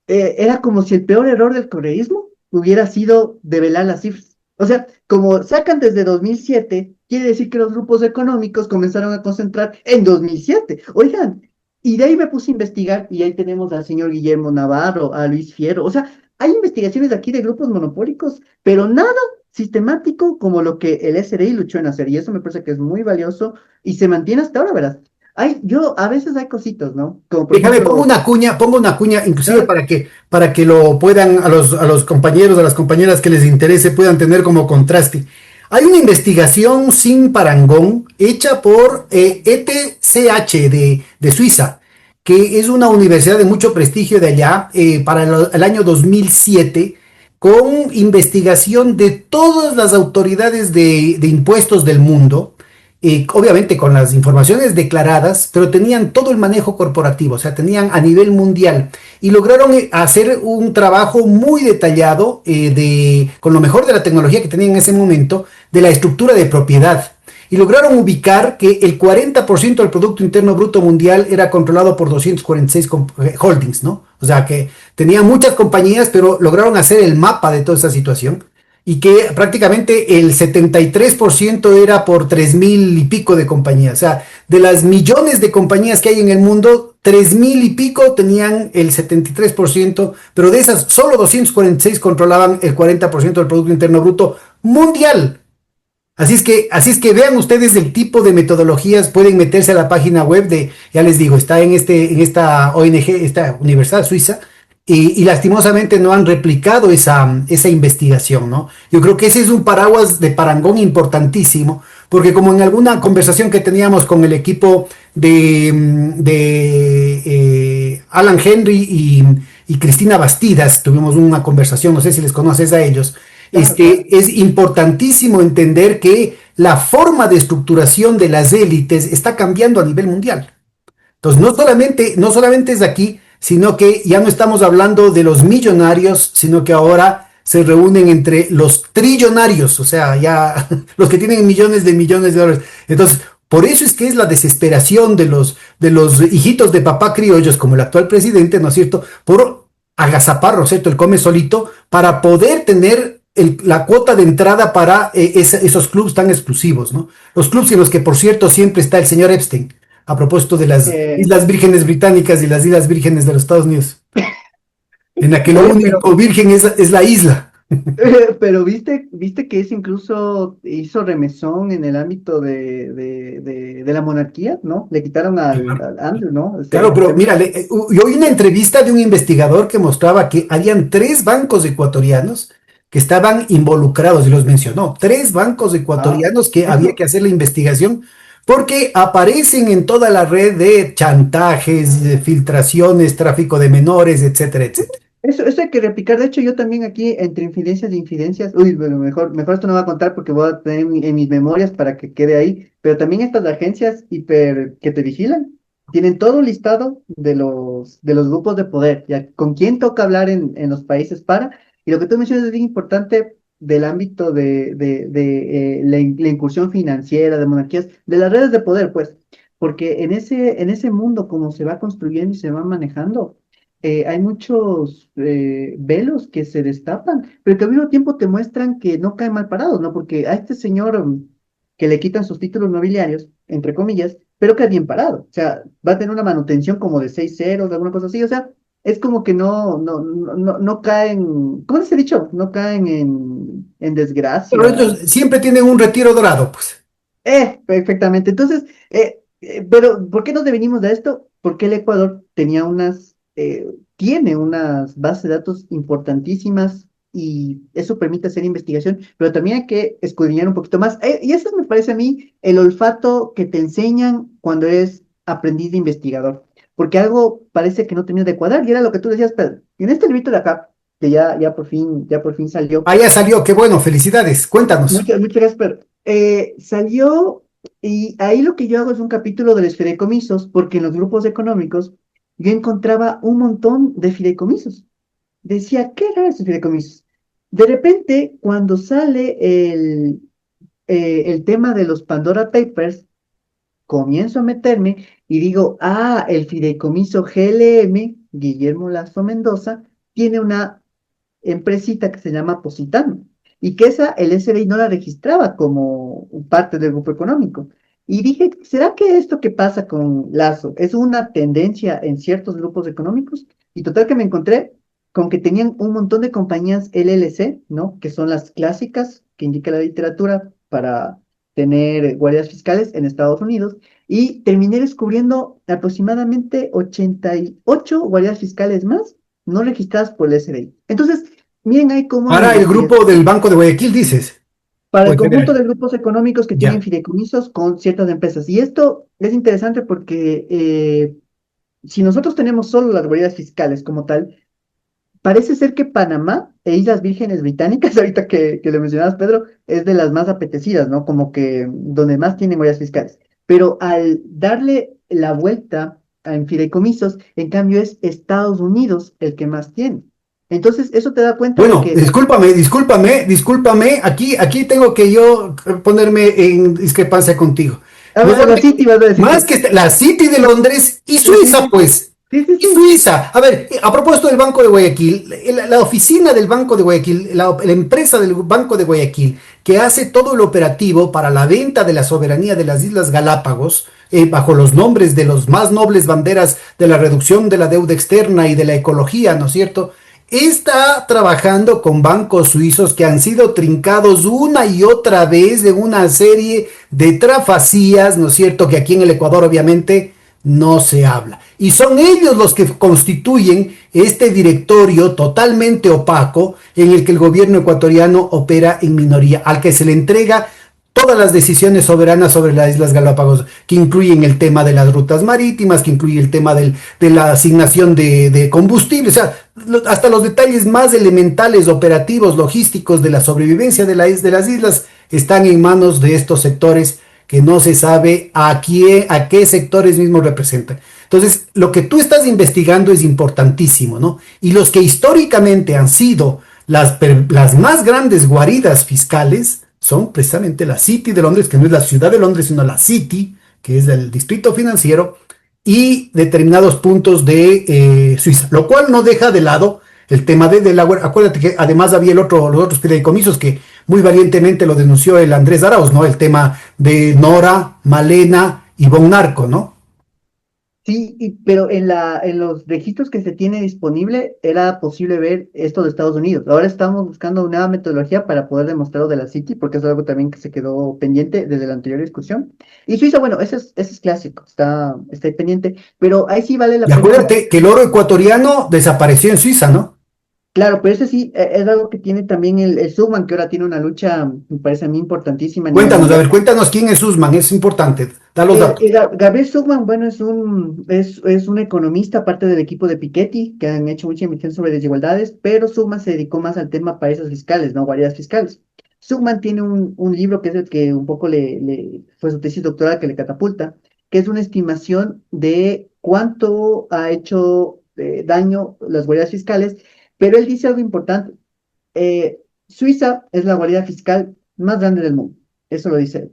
era como si el peor error del correísmo hubiera sido develar las cifras. O sea, como sacan desde 2007, quiere decir que los grupos económicos comenzaron a concentrar en 2007. Oigan, y de ahí me puse a investigar y ahí tenemos al señor Guillermo Navarro, a Luis Fierro. O sea, hay investigaciones aquí de grupos monopólicos, pero nada sistemático como lo que el SRI luchó en hacer. Y eso me parece que es muy valioso y se mantiene hasta ahora, verás. A veces hay cositas, ¿no? Como por Déjame, ejemplo, pongo una cuña, inclusive ah, para que lo puedan, a los compañeros, a las compañeras que les interese, puedan tener como contraste. Hay una investigación sin parangón hecha por ETCH de Suiza, que es una universidad de mucho prestigio de allá, para el año 2007, con investigación de todas las autoridades de impuestos del mundo, obviamente con las informaciones declaradas, pero tenían todo el manejo corporativo, o sea, tenían a nivel mundial y lograron hacer un trabajo muy detallado, con lo mejor de la tecnología que tenían en ese momento, de la estructura de propiedad. Y lograron ubicar que el 40% del Producto Interno Bruto Mundial era controlado por 246 holdings, ¿no? O sea, que tenían muchas compañías, pero lograron hacer el mapa de toda esa situación y que prácticamente el 73% era por 3.000 y pico de compañías. O sea, de las millones de compañías que hay en el mundo, 3.000 y pico tenían el 73%, pero de esas solo 246 controlaban el 40% del Producto Interno Bruto mundial. Así es que vean ustedes el tipo de metodologías, pueden meterse a la página web de, ya les digo, está en esta ONG, esta Universidad Suiza, y lastimosamente no han replicado esa investigación, ¿no? Yo creo que ese es un paraguas de parangón importantísimo, porque como en alguna conversación que teníamos con el equipo de Alan Henry y Cristina Bastidas, tuvimos una conversación, no sé si les conoces a ellos, claro, claro. es importantísimo entender que la forma de estructuración de las élites está cambiando a nivel mundial. Entonces, no solamente es de aquí, sino que ya no estamos hablando de los millonarios, sino que ahora se reúnen entre los trillonarios, o sea, ya los que tienen millones de dólares. Entonces, por eso es que es la desesperación de los hijitos de papá criollos, como el actual presidente, ¿no es cierto? Por agazapar, ¿no es cierto? El come solito, para poder tener la cuota de entrada para esos clubes tan exclusivos, ¿no? Los clubes en los que, por cierto, siempre está el señor Epstein, a propósito de las Eh, Islas Vírgenes Británicas y las Islas Vírgenes de los Estados Unidos, en la que lo oye, único virgen es la isla. pero viste que eso incluso hizo remesón en el ámbito de la monarquía, ¿no? Le quitaron Claro, al Andrew, ¿no? claro, El pero tema. mira, yo oí una entrevista de un investigador que mostraba que habían tres bancos ecuatorianos que estaban involucrados, y los mencionó, tres bancos Ah, ecuatorianos que había eso, que hacer la investigación porque aparecen en toda la red de chantajes, de filtraciones, tráfico de menores, etcétera, etcétera. eso hay que replicar. De hecho, yo también aquí, entre infidencias e infidencias, uy, bueno, mejor esto no va a contar porque voy a tener en mis memorias para que quede ahí. Pero también estas agencias hiper que te vigilan tienen todo un listado de los grupos de poder, ya con quién toca hablar en los países para. Y lo que tú mencionas es bien importante del ámbito de la incursión financiera, de monarquías, de las redes de poder, pues, porque en ese mundo, como se va construyendo y se va manejando hay muchos velos que se destapan, pero que al mismo tiempo te muestran que no caen mal parados, ¿no? Porque a este señor que le quitan sus títulos nobiliarios, entre comillas, pero queda bien parado. O sea, va a tener una manutención como de 6 ceros, alguna cosa así. O sea, es como que no caen, ¿cómo se ha dicho? No caen en Pero desgracia. ellos siempre tienen un retiro dorado, pues. Perfectamente. Entonces, pero ¿por qué nos devenimos de esto? Porque el Ecuador tiene unas bases de datos importantísimas y eso permite hacer investigación, pero también hay que escudriñar un poquito más. Y eso me parece a mí el olfato que te enseñan cuando eres aprendiz de investigador, porque algo parece que no termina de cuadrar y era lo que tú decías, pero en este librito de acá, que ya por fin salió. Ah, ya salió, qué bueno, felicidades, cuéntanos. Muchas gracias, pero salió y ahí lo que yo hago es un capítulo de los fideicomisos, porque en los grupos económicos yo encontraba un montón de fideicomisos. Decía, ¿qué eran esos fideicomisos? De repente, cuando sale el tema de los Pandora Papers, comienzo a meterme y digo, el fideicomiso GLM, Guillermo Lazo Mendoza, tiene una empresita que se llama Positano. y que esa el SBI no la registraba como parte del grupo económico. Y dije, ¿será que esto que pasa con Lazo es una tendencia en ciertos grupos económicos? Y total que me encontré con que tenían un montón de compañías LLC, ¿no? Que son las clásicas que indica la literatura para tener guardias fiscales en Estados Unidos. Y terminé descubriendo aproximadamente 88 guardias fiscales más no registradas por el SBI. Entonces, miren ahí cómo la Para el grupo investigación del Banco de Guayaquil, dices, para o el en conjunto general. de grupos económicos que tienen Ya. fideicomisos con ciertas empresas. Y esto es interesante porque si nosotros tenemos solo las guaridas fiscales como tal, parece ser que Panamá e Islas Vírgenes Británicas, ahorita que le mencionabas, Pedro, es de las más apetecidas, ¿no? Como que donde más tienen guardias fiscales. Pero al darle la vuelta en fideicomisos, en cambio es Estados Unidos el que más tiene. Entonces, eso te da cuenta de Bueno, que, discúlpame, aquí tengo que yo ponerme en discrepancia contigo. a Nos ver, la habla City vas a decir más tú. que la City de Londres y Sí, sí, Suiza, sí. pues. Sí, sí, Y sí. Suiza. A ver, a propósito del Banco de Guayaquil, la oficina del Banco de Guayaquil, la empresa del Banco de Guayaquil, que hace todo el operativo para la venta de la soberanía de las Islas Galápagos, bajo los nombres de los más nobles banderas de la reducción de la deuda externa y de la ecología, ¿no es cierto? Está trabajando con bancos suizos que han sido trincados una y otra vez de una serie de trafacías, ¿no es cierto? Que aquí en el Ecuador obviamente no se habla. Y son ellos los que constituyen este directorio totalmente opaco en el que el gobierno ecuatoriano opera en minoría, al que se le entrega todas las decisiones soberanas sobre las Islas Galápagos, que incluyen el tema de las rutas marítimas, que incluye el tema de la asignación de combustible, o sea, hasta los detalles más elementales, operativos, logísticos de la sobrevivencia de las islas están en manos de estos sectores que no se sabe a qué sectores mismos representan. Entonces, lo que tú estás investigando es importantísimo, ¿no? Y los que históricamente han sido las más grandes guaridas fiscales son precisamente la City de Londres, que no es la ciudad de Londres, sino la City, que es del distrito financiero, y determinados puntos de Suiza, lo cual no deja de lado el tema de Delaware. Acuérdate que además había los otros fideicomisos que muy valientemente lo denunció el Andrés Arauz, ¿no? El tema de Nora, Malena y Bon Narco, ¿no? Sí, pero en los registros que se tiene disponible era posible ver esto de Estados Unidos. Ahora estamos buscando una metodología para poder demostrarlo de la City, porque es algo también que se quedó pendiente desde la anterior discusión. Y Suiza, bueno, ese es clásico, está ahí pendiente, pero ahí sí vale la Y pena. acuérdate que el oro ecuatoriano desapareció en Suiza, ¿no? Claro, pero ese sí es algo que tiene también el Subman, que ahora tiene una lucha, me parece a mí importantísima a nivel Cuéntanos, a mundial. ver, cuéntanos quién es Usman, es importante, da los datos. Gabriel Zucman, bueno, es un economista, parte del equipo de Piketty, que han hecho mucha investigación sobre desigualdades, pero Zucman se dedicó más al tema paraísos fiscales, ¿no? Guaridas fiscales. Zucman tiene un libro que es el que un poco fue su tesis doctoral que le catapulta, que es una estimación de cuánto ha hecho daño las guaridas fiscales, pero él dice algo importante. Suiza es la guarida fiscal más grande del mundo, eso lo dice él,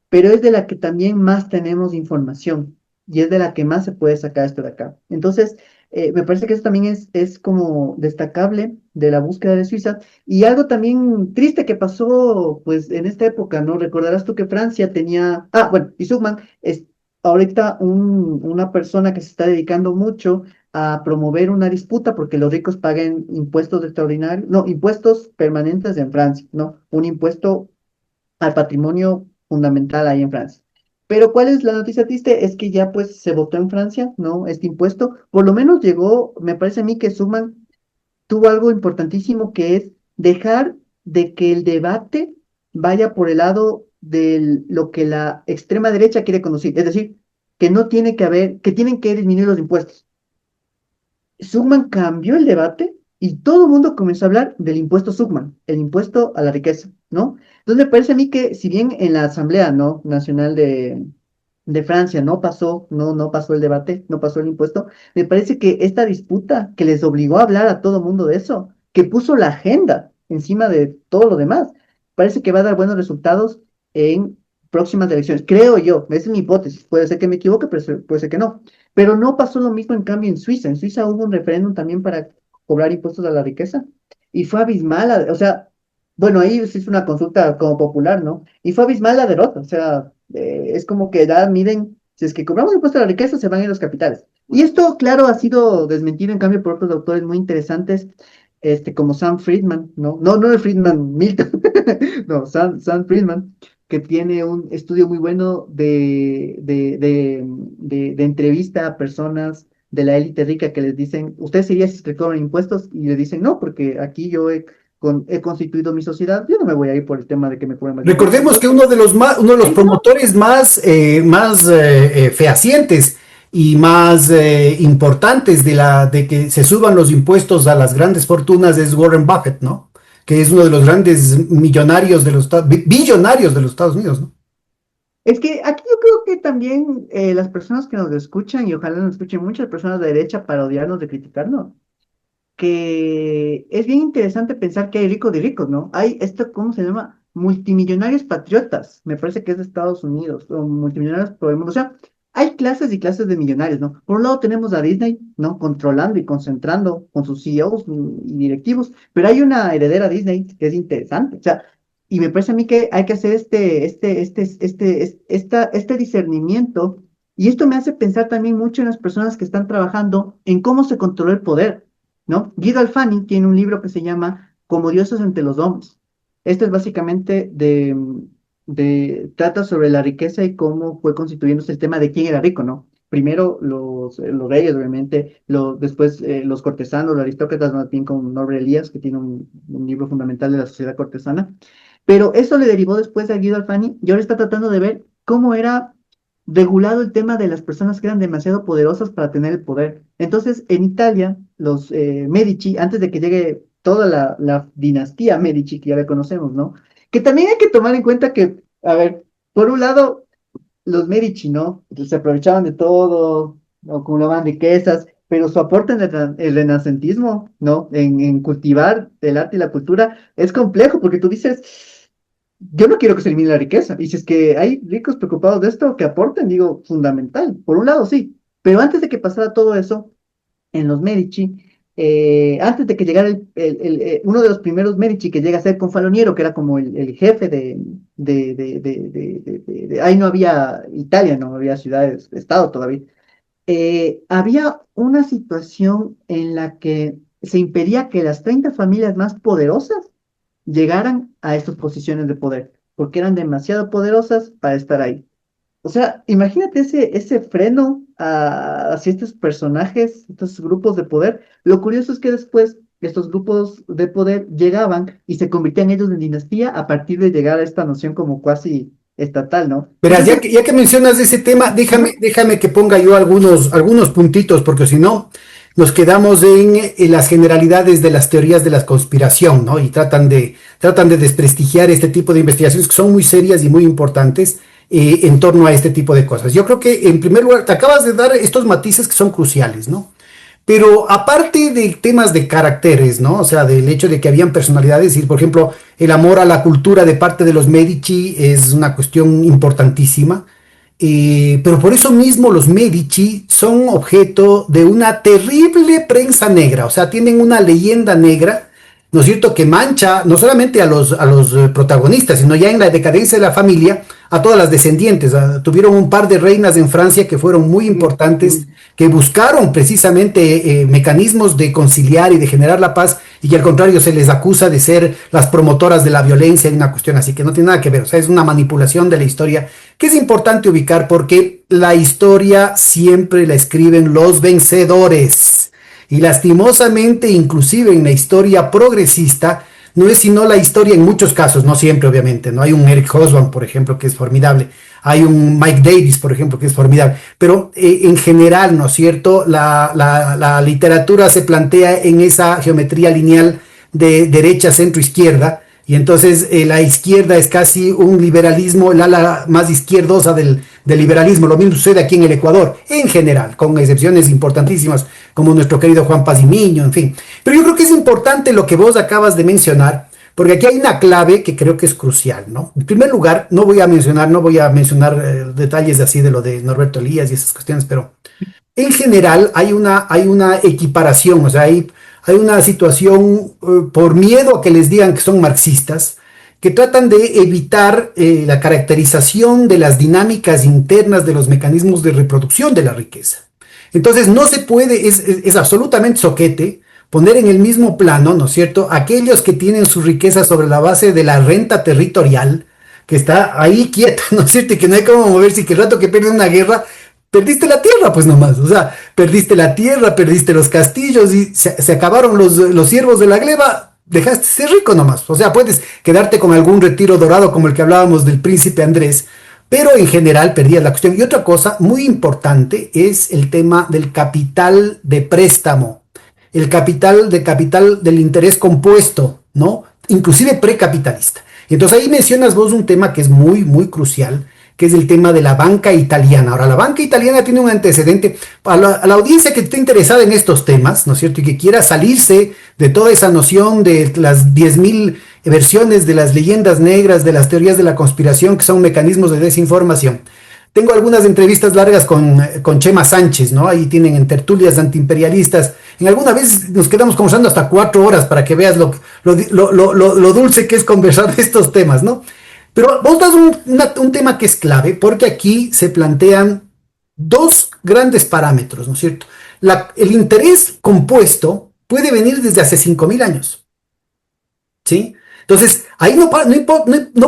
pero es de la que también más tenemos información y es de la que más se puede sacar esto de acá. Entonces, me parece que eso también es como destacable de la búsqueda de Suiza y algo también triste que pasó pues en esta época, ¿no? Recordarás tú que Francia tenía, bueno, y Schuman es ahorita una persona que se está dedicando mucho a promover una disputa porque los ricos paguen impuestos extraordinarios, no, impuestos permanentes en Francia, ¿no? Un impuesto al patrimonio fundamental ahí en Francia. Pero ¿cuál es la noticia triste? Es que ya pues se votó en Francia, ¿no? Este impuesto, por lo menos llegó, me parece a mí que Suman tuvo algo importantísimo que es dejar de que el debate vaya por el lado de lo que la extrema derecha quiere conducir, es decir, que no tiene que haber, que tienen que disminuir los impuestos. Subman cambió el debate y todo el mundo comenzó a hablar del impuesto Subman, el impuesto a la riqueza, ¿no? Entonces me parece a mí que si bien en la Asamblea, ¿no? Nacional de Francia no pasó el debate, no pasó el impuesto, me parece que esta disputa que les obligó a hablar a todo el mundo de eso, que puso la agenda encima de todo lo demás, parece que va a dar buenos resultados en próximas elecciones. Creo yo, esa es mi hipótesis, puede ser que me equivoque, pero puede ser que no. Pero no pasó lo mismo en cambio en Suiza. En Suiza hubo un referéndum también para cobrar impuestos a la riqueza y fue abismal. O sea, Bueno, ahí se hizo una consulta como popular, ¿no? Y fue abismal la derrota, o sea, es como que ya miden, si es que cobramos impuesto a la riqueza, se van a ir los capitales. Y esto, claro, ha sido desmentido en cambio por otros autores muy interesantes, como Sam Friedman, ¿no? No el Friedman Milton, no, Sam Friedman, que tiene un estudio muy bueno de entrevista a personas de la élite rica que les dicen, ¿ustedes serían si se cobran impuestos? Y le dicen, no, porque aquí yo he constituido mi sociedad, yo no me voy a ir por el tema de que me cobren más impuestos. Recordemos que uno de los promotores más fehacientes y más importantes de que se suban los impuestos a las grandes fortunas es Warren Buffett, ¿no? Que es uno de los grandes millonarios billonarios de los Estados Unidos, ¿no? Es que aquí yo creo que también las personas que nos escuchan, y ojalá nos escuchen muchas personas de derecha para odiarnos, de criticarnos, que es bien interesante pensar que hay ricos de ricos, ¿no? Hay esto, ¿cómo se llama? Multimillonarios patriotas, me parece que es de Estados Unidos, o multimillonarios por el mundo. O sea, hay clases y clases de millonarios, ¿no? Por un lado tenemos a Disney, ¿no? Controlando y concentrando con sus CEOs y directivos, pero hay una heredera Disney que es interesante, o sea, y me parece a mí que hay que hacer este discernimiento, y esto me hace pensar también mucho en las personas que están trabajando en cómo se controla el poder, ¿no? Guido Alfani tiene un libro que se llama Como dioses entre los hombres. Este es básicamente trata sobre la riqueza y cómo fue constituyéndose el tema de quién era rico, ¿no? Primero los reyes, obviamente, después los cortesanos, los aristócratas, más bien con Norbert Elias, que tiene un libro fundamental de la sociedad cortesana. Pero eso le derivó después a Guido Alfani y ahora está tratando de ver cómo era regulado el tema de las personas que eran demasiado poderosas para tener el poder. Entonces, en Italia, los Medici, antes de que llegue toda la dinastía Medici, que ya la conocemos, ¿no? Que también hay que tomar en cuenta que, a ver, por un lado, los Medici, ¿no? Se aprovechaban de todo, acumulaban riquezas, pero su aporte en el renacentismo, ¿no? En cultivar el arte y la cultura es complejo, porque tú dices, yo no quiero que se elimine la riqueza. Y si es que hay ricos preocupados de esto, que aporten, digo, fundamental. Por un lado, sí. Pero antes de que pasara todo eso, en los Medici, antes de que llegara uno de los primeros Medici que llega a ser confaloniero, que era como el jefe ahí no había Italia, no había ciudades, estado todavía. Había una situación en la que se impedía que las 30 familias más poderosas llegaran a estas posiciones de poder, porque eran demasiado poderosas para estar ahí. O sea, imagínate ese freno hacia estos personajes, estos grupos de poder. Lo curioso es que después estos grupos de poder llegaban y se convertían ellos en dinastía a partir de llegar a esta noción como cuasi estatal, ¿no? Verás, Entonces, ya que mencionas ese tema, ajá, déjame que ponga yo algunos puntitos, porque si no, nos quedamos en las generalidades de las teorías de la conspiración, ¿no? Y tratan de desprestigiar este tipo de investigaciones que son muy serias y muy importantes en torno a este tipo de cosas. Yo creo que, en primer lugar, te acabas de dar estos matices que son cruciales, ¿no? Pero aparte de temas de caracteres, ¿no? O sea, del hecho de que habían personalidades, y por ejemplo, el amor a la cultura de parte de los Medici es una cuestión importantísima. Pero por eso mismo los Medici son objeto de una terrible prensa negra, o sea, tienen una leyenda negra, ¿no es cierto?, que mancha no solamente a los protagonistas, sino ya en la decadencia de la familia, a todas las descendientes. Tuvieron un par de reinas en Francia que fueron muy importantes, que buscaron precisamente mecanismos de conciliar y de generar la paz, y que al contrario se les acusa de ser las promotoras de la violencia, y una cuestión así que no tiene nada que ver. O sea, es una manipulación de la historia que es importante ubicar, porque la historia siempre la escriben los vencedores. Y lastimosamente, inclusive en la historia progresista, no es sino la historia en muchos casos, no siempre obviamente, ¿no? Hay un Eric Hobsbawm, por ejemplo, que es formidable, hay un Mike Davis, por ejemplo, que es formidable, pero en general, ¿no es cierto?, la literatura se plantea en esa geometría lineal de derecha, centro, izquierda, y entonces la izquierda es casi un liberalismo, el ala más izquierdosa del liberalismo. Lo mismo sucede aquí en el Ecuador, en general, con excepciones importantísimas, como nuestro querido Juan Paz y Miño, en fin. Pero yo creo que es importante lo que vos acabas de mencionar, porque aquí hay una clave que creo que es crucial, ¿no? En primer lugar, no voy a mencionar detalles así de lo de Norberto Elías y esas cuestiones, pero en general hay una equiparación, o sea, hay una situación por miedo a que les digan que son marxistas, que tratan de evitar la caracterización de las dinámicas internas de los mecanismos de reproducción de la riqueza. Entonces no se puede, es absolutamente soquete poner en el mismo plano, ¿no es cierto?, aquellos que tienen su riqueza sobre la base de la renta territorial, que está ahí quieta, ¿no es cierto?, y que no hay cómo moverse, y que el rato que pierdes una guerra, perdiste la tierra, pues nomás, o sea, perdiste la tierra, perdiste los castillos, y se acabaron los siervos de la gleba, dejaste ser rico nomás, o sea, puedes quedarte con algún retiro dorado como el que hablábamos del príncipe Andrés, pero en general perdías la cuestión. Y otra cosa muy importante es el tema del capital de préstamo, el capital del interés compuesto, ¿no? Inclusive precapitalista. Entonces ahí mencionas vos un tema que es muy, muy crucial, que es el tema de la banca italiana. Ahora, la banca italiana tiene un antecedente. A la audiencia que esté interesada en estos temas, ¿no es cierto?, y que quiera salirse de toda esa noción de las 10.000 versiones de las leyendas negras, de las teorías de la conspiración, que son mecanismos de desinformación. Tengo algunas entrevistas largas con Chema Sánchez, ¿no? Ahí tienen en tertulias antiimperialistas. En alguna vez nos quedamos conversando hasta 4 horas para que veas lo dulce que es conversar de estos temas, ¿no? Pero vos das un tema que es clave, porque aquí se plantean dos grandes parámetros, ¿no es cierto? El interés compuesto puede venir desde hace 5.000 años, ¿sí? Entonces, ahí no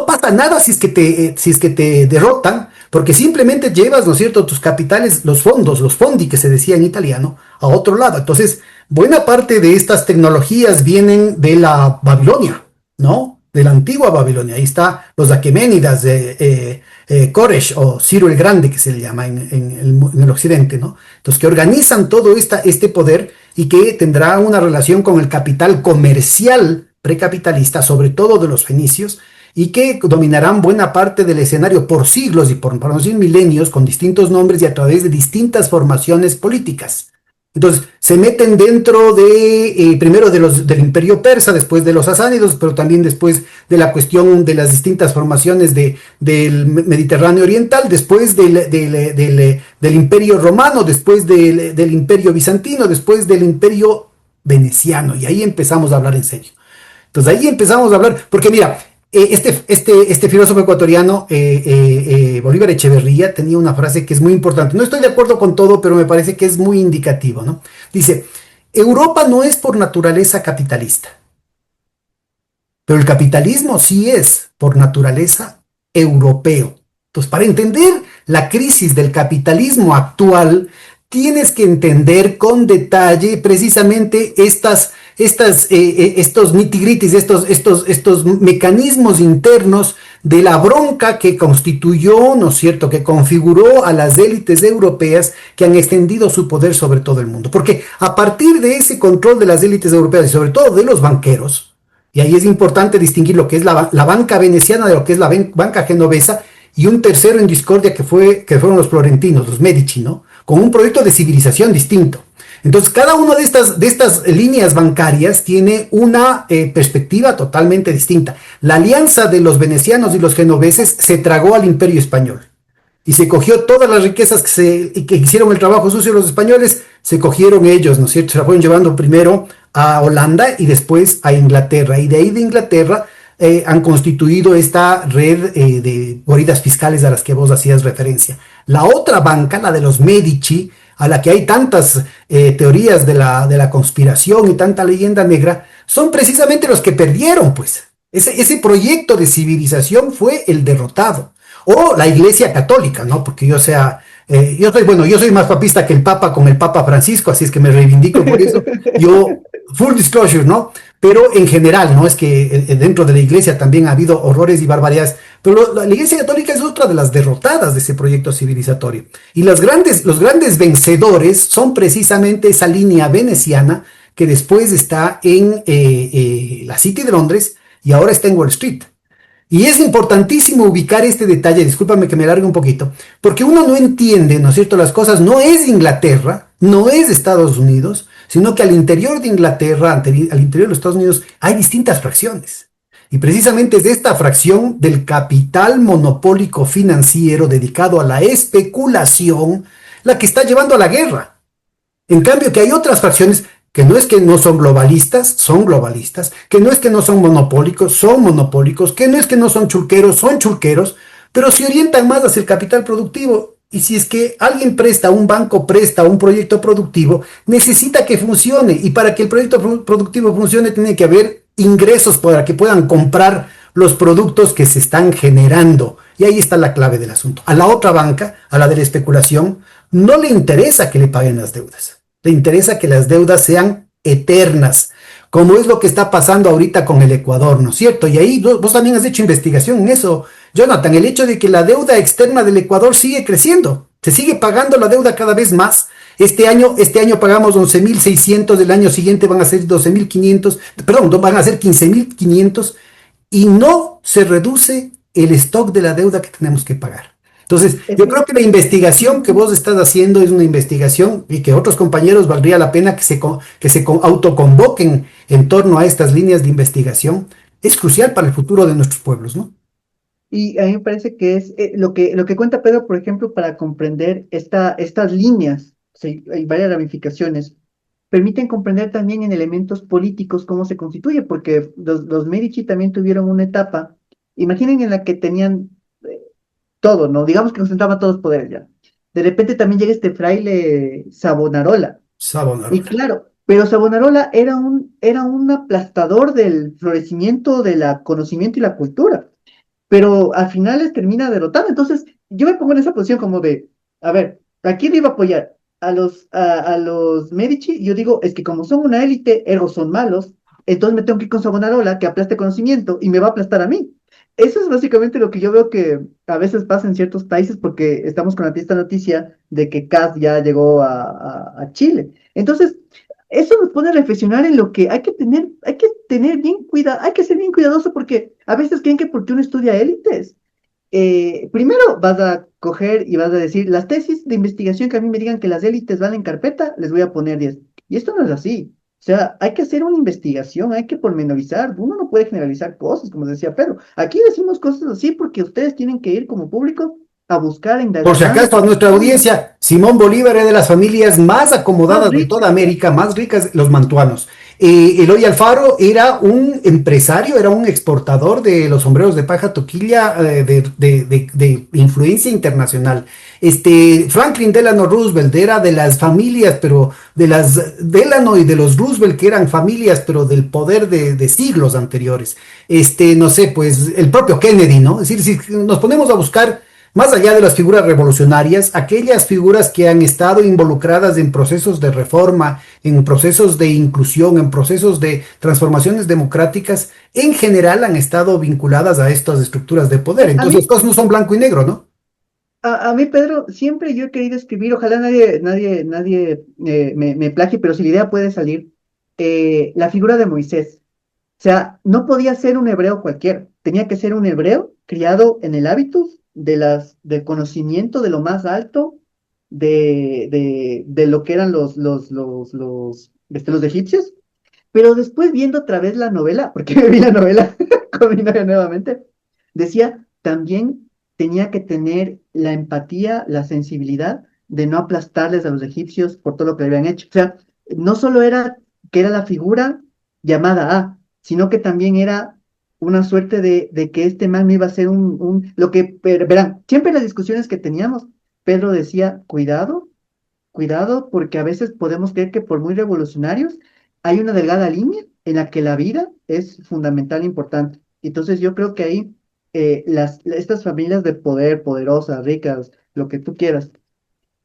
pasa nada si es que te derrotan, porque simplemente llevas, ¿no es cierto?, tus capitales, los fondi que se decía en italiano, a otro lado. Entonces, buena parte de estas tecnologías vienen de la Babilonia, ¿no? De la antigua Babilonia. Ahí está los Aqueménidas de Koresh o Ciro el Grande, que se le llama en el occidente, ¿no? Entonces, que organizan todo este poder y que tendrá una relación con el capital comercial precapitalista, sobre todo de los fenicios, y que dominarán buena parte del escenario por siglos y por no decir milenios, con distintos nombres y a través de distintas formaciones políticas. Entonces, se meten dentro primero del imperio persa, después de los sasánidos, pero también después de la cuestión de las distintas formaciones del Mediterráneo oriental, después del imperio romano, después del imperio bizantino, después del imperio veneciano, y ahí empezamos a hablar en serio. Entonces ahí empezamos a hablar, porque mira, este filósofo ecuatoriano, Bolívar Echeverría, tenía una frase que es muy importante. No estoy de acuerdo con todo, pero me parece que es muy indicativo, ¿no? Dice, Europa no es por naturaleza capitalista, pero el capitalismo sí es por naturaleza europeo. Entonces, para entender la crisis del capitalismo actual, tienes que entender con detalle precisamente estos nitty-gritties, estos mecanismos internos de la bronca que constituyó, ¿no es cierto?, que configuró a las élites europeas que han extendido su poder sobre todo el mundo. Porque a partir de ese control de las élites europeas y sobre todo de los banqueros, y ahí es importante distinguir lo que es la banca veneciana de lo que es la banca genovesa, y un tercero en discordia que fueron los florentinos, los Medici, ¿no?, con un proyecto de civilización distinto. Entonces, cada una de estas líneas bancarias tiene una perspectiva totalmente distinta. La alianza de los venecianos y los genoveses se tragó al imperio español y se cogió todas las riquezas que hicieron el trabajo sucio los españoles, se cogieron ellos, ¿no es cierto? Se la fueron llevando primero a Holanda y después a Inglaterra, y de ahí de Inglaterra han constituido esta red de guaridas fiscales a las que vos hacías referencia. La otra banca, la de los Medici, a la que hay tantas teorías de la conspiración y tanta leyenda negra, son precisamente los que perdieron, pues. Ese proyecto de civilización fue el derrotado. O la Iglesia Católica, ¿no? Porque yo soy más papista que el Papa con el Papa Francisco, así es que me reivindico por eso. Yo, full disclosure, ¿no? Pero en general, ¿no? Es que dentro de la Iglesia también ha habido horrores y barbaridades. Pero la Iglesia Católica es otra de las derrotadas de ese proyecto civilizatorio. Y los grandes vencedores son precisamente esa línea veneciana que después está en la City de Londres y ahora está en Wall Street. Y es importantísimo ubicar este detalle, discúlpame que me largue un poquito, porque uno no entiende, ¿no es cierto?, las cosas. No es Inglaterra, no es Estados Unidos, sino que al interior de Inglaterra, al interior de los Estados Unidos, hay distintas fracciones. Y precisamente es de esta fracción del capital monopólico financiero dedicado a la especulación la que está llevando a la guerra. En cambio, que hay otras fracciones que no es que no son globalistas, que no es que no son monopólicos, son monopólicos, que no es que no son chulqueros, pero se orientan más hacia el capital productivo. Y si es que alguien presta, un banco presta un proyecto productivo, necesita que funcione. Y para que el proyecto productivo funcione, tiene que haber ingresos para que puedan comprar los productos que se están generando. Y ahí está la clave del asunto. A la otra banca, a la de la especulación, no le interesa que le paguen las deudas. Le interesa que las deudas sean eternas, como es lo que está pasando ahorita con el Ecuador, ¿no es cierto? Y ahí vos también has hecho investigación en eso, Jonathan, el hecho de que la deuda externa del Ecuador sigue creciendo, se sigue pagando la deuda cada vez más. Este año pagamos 11.600, el año siguiente van a ser 12.500, perdón, van a ser 15.500 y no se reduce el stock de la deuda que tenemos que pagar. Entonces, yo creo que la investigación que vos estás haciendo es una investigación y que otros compañeros valdría la pena que se autoconvoquen en torno a estas líneas de investigación. Es crucial para el futuro de nuestros pueblos, ¿no? Y a mí me parece que es lo que cuenta Pedro, por ejemplo, para comprender estas líneas, sí, hay varias ramificaciones, permiten comprender también en elementos políticos cómo se constituye, porque los Medici también tuvieron una etapa, imaginen en la que tenían todo, ¿no? Digamos que concentraban todos los poderes ya. De repente también llega este fraile Savonarola. Y Savonarola. claro, pero Savonarola era un aplastador del florecimiento de la conocimiento y la cultura, pero al final les termina derrotando. Entonces, yo me pongo en esa posición como de, a ver, ¿a quién iba a apoyar? A los Medici, y yo digo, es que como son una élite, ergo son malos, entonces me tengo que ir con Savonarola, que aplaste conocimiento, y me va a aplastar a mí. Eso es básicamente lo que yo veo que a veces pasa en ciertos países, porque estamos con la triste noticia de que Kast ya llegó a Chile. Entonces, eso nos pone a reflexionar en lo que hay que tener bien cuidado, hay que ser bien cuidadoso, porque a veces creen que porque uno estudia élites, primero vas a coger y vas a decir, las tesis de investigación que a mí me digan que las élites van en carpeta, les voy a poner 10. Y esto no es así. O sea, hay que hacer una investigación, hay que pormenorizar, uno no puede generalizar cosas, como decía Pedro. Aquí decimos cosas así porque ustedes tienen que ir como público a buscar, a Por indagar si más. acaso, a nuestra audiencia, Simón Bolívar es de las familias más Más acomodadas de rico. toda América, más ricas, los mantuanos. Eloy Alfaro era un empresario, era un exportador de los sombreros de paja toquilla de influencia internacional. Franklin Delano Roosevelt era de las familias, pero de las Delano y de los Roosevelt, que eran familias, pero del poder de siglos anteriores. No sé, pues el propio Kennedy, ¿no? Es decir, si nos ponemos a buscar más allá de las figuras revolucionarias, aquellas figuras que han estado involucradas en procesos de reforma, en procesos de inclusión, en procesos de transformaciones democráticas, en general han estado vinculadas a estas estructuras de poder. A Entonces, mí, las cosas no son blanco y negro, ¿no? a mí, Pedro, siempre yo he querido escribir, ojalá nadie me plagie, pero si la idea puede salir, la figura de Moisés. O sea, no podía ser un hebreo cualquiera, tenía que ser un hebreo criado en el hábitus del conocimiento de lo más alto de lo que eran los egipcios, pero después viendo otra vez la novela, porque me vi la novela con mi novia nuevamente, decía, también tenía que tener la empatía, la sensibilidad de no aplastarles a los egipcios por todo lo que le habían hecho. O sea, no solo era que era la figura llamada A, sino que también era una suerte de que este man no iba a ser lo que, verán, siempre en las discusiones que teníamos, Pedro decía, cuidado, cuidado, porque a veces podemos creer que por muy revolucionarios hay una delgada línea en la que la vida es fundamental e importante. Entonces yo creo que ahí estas familias de poder, poderosas, ricas, lo que tú quieras,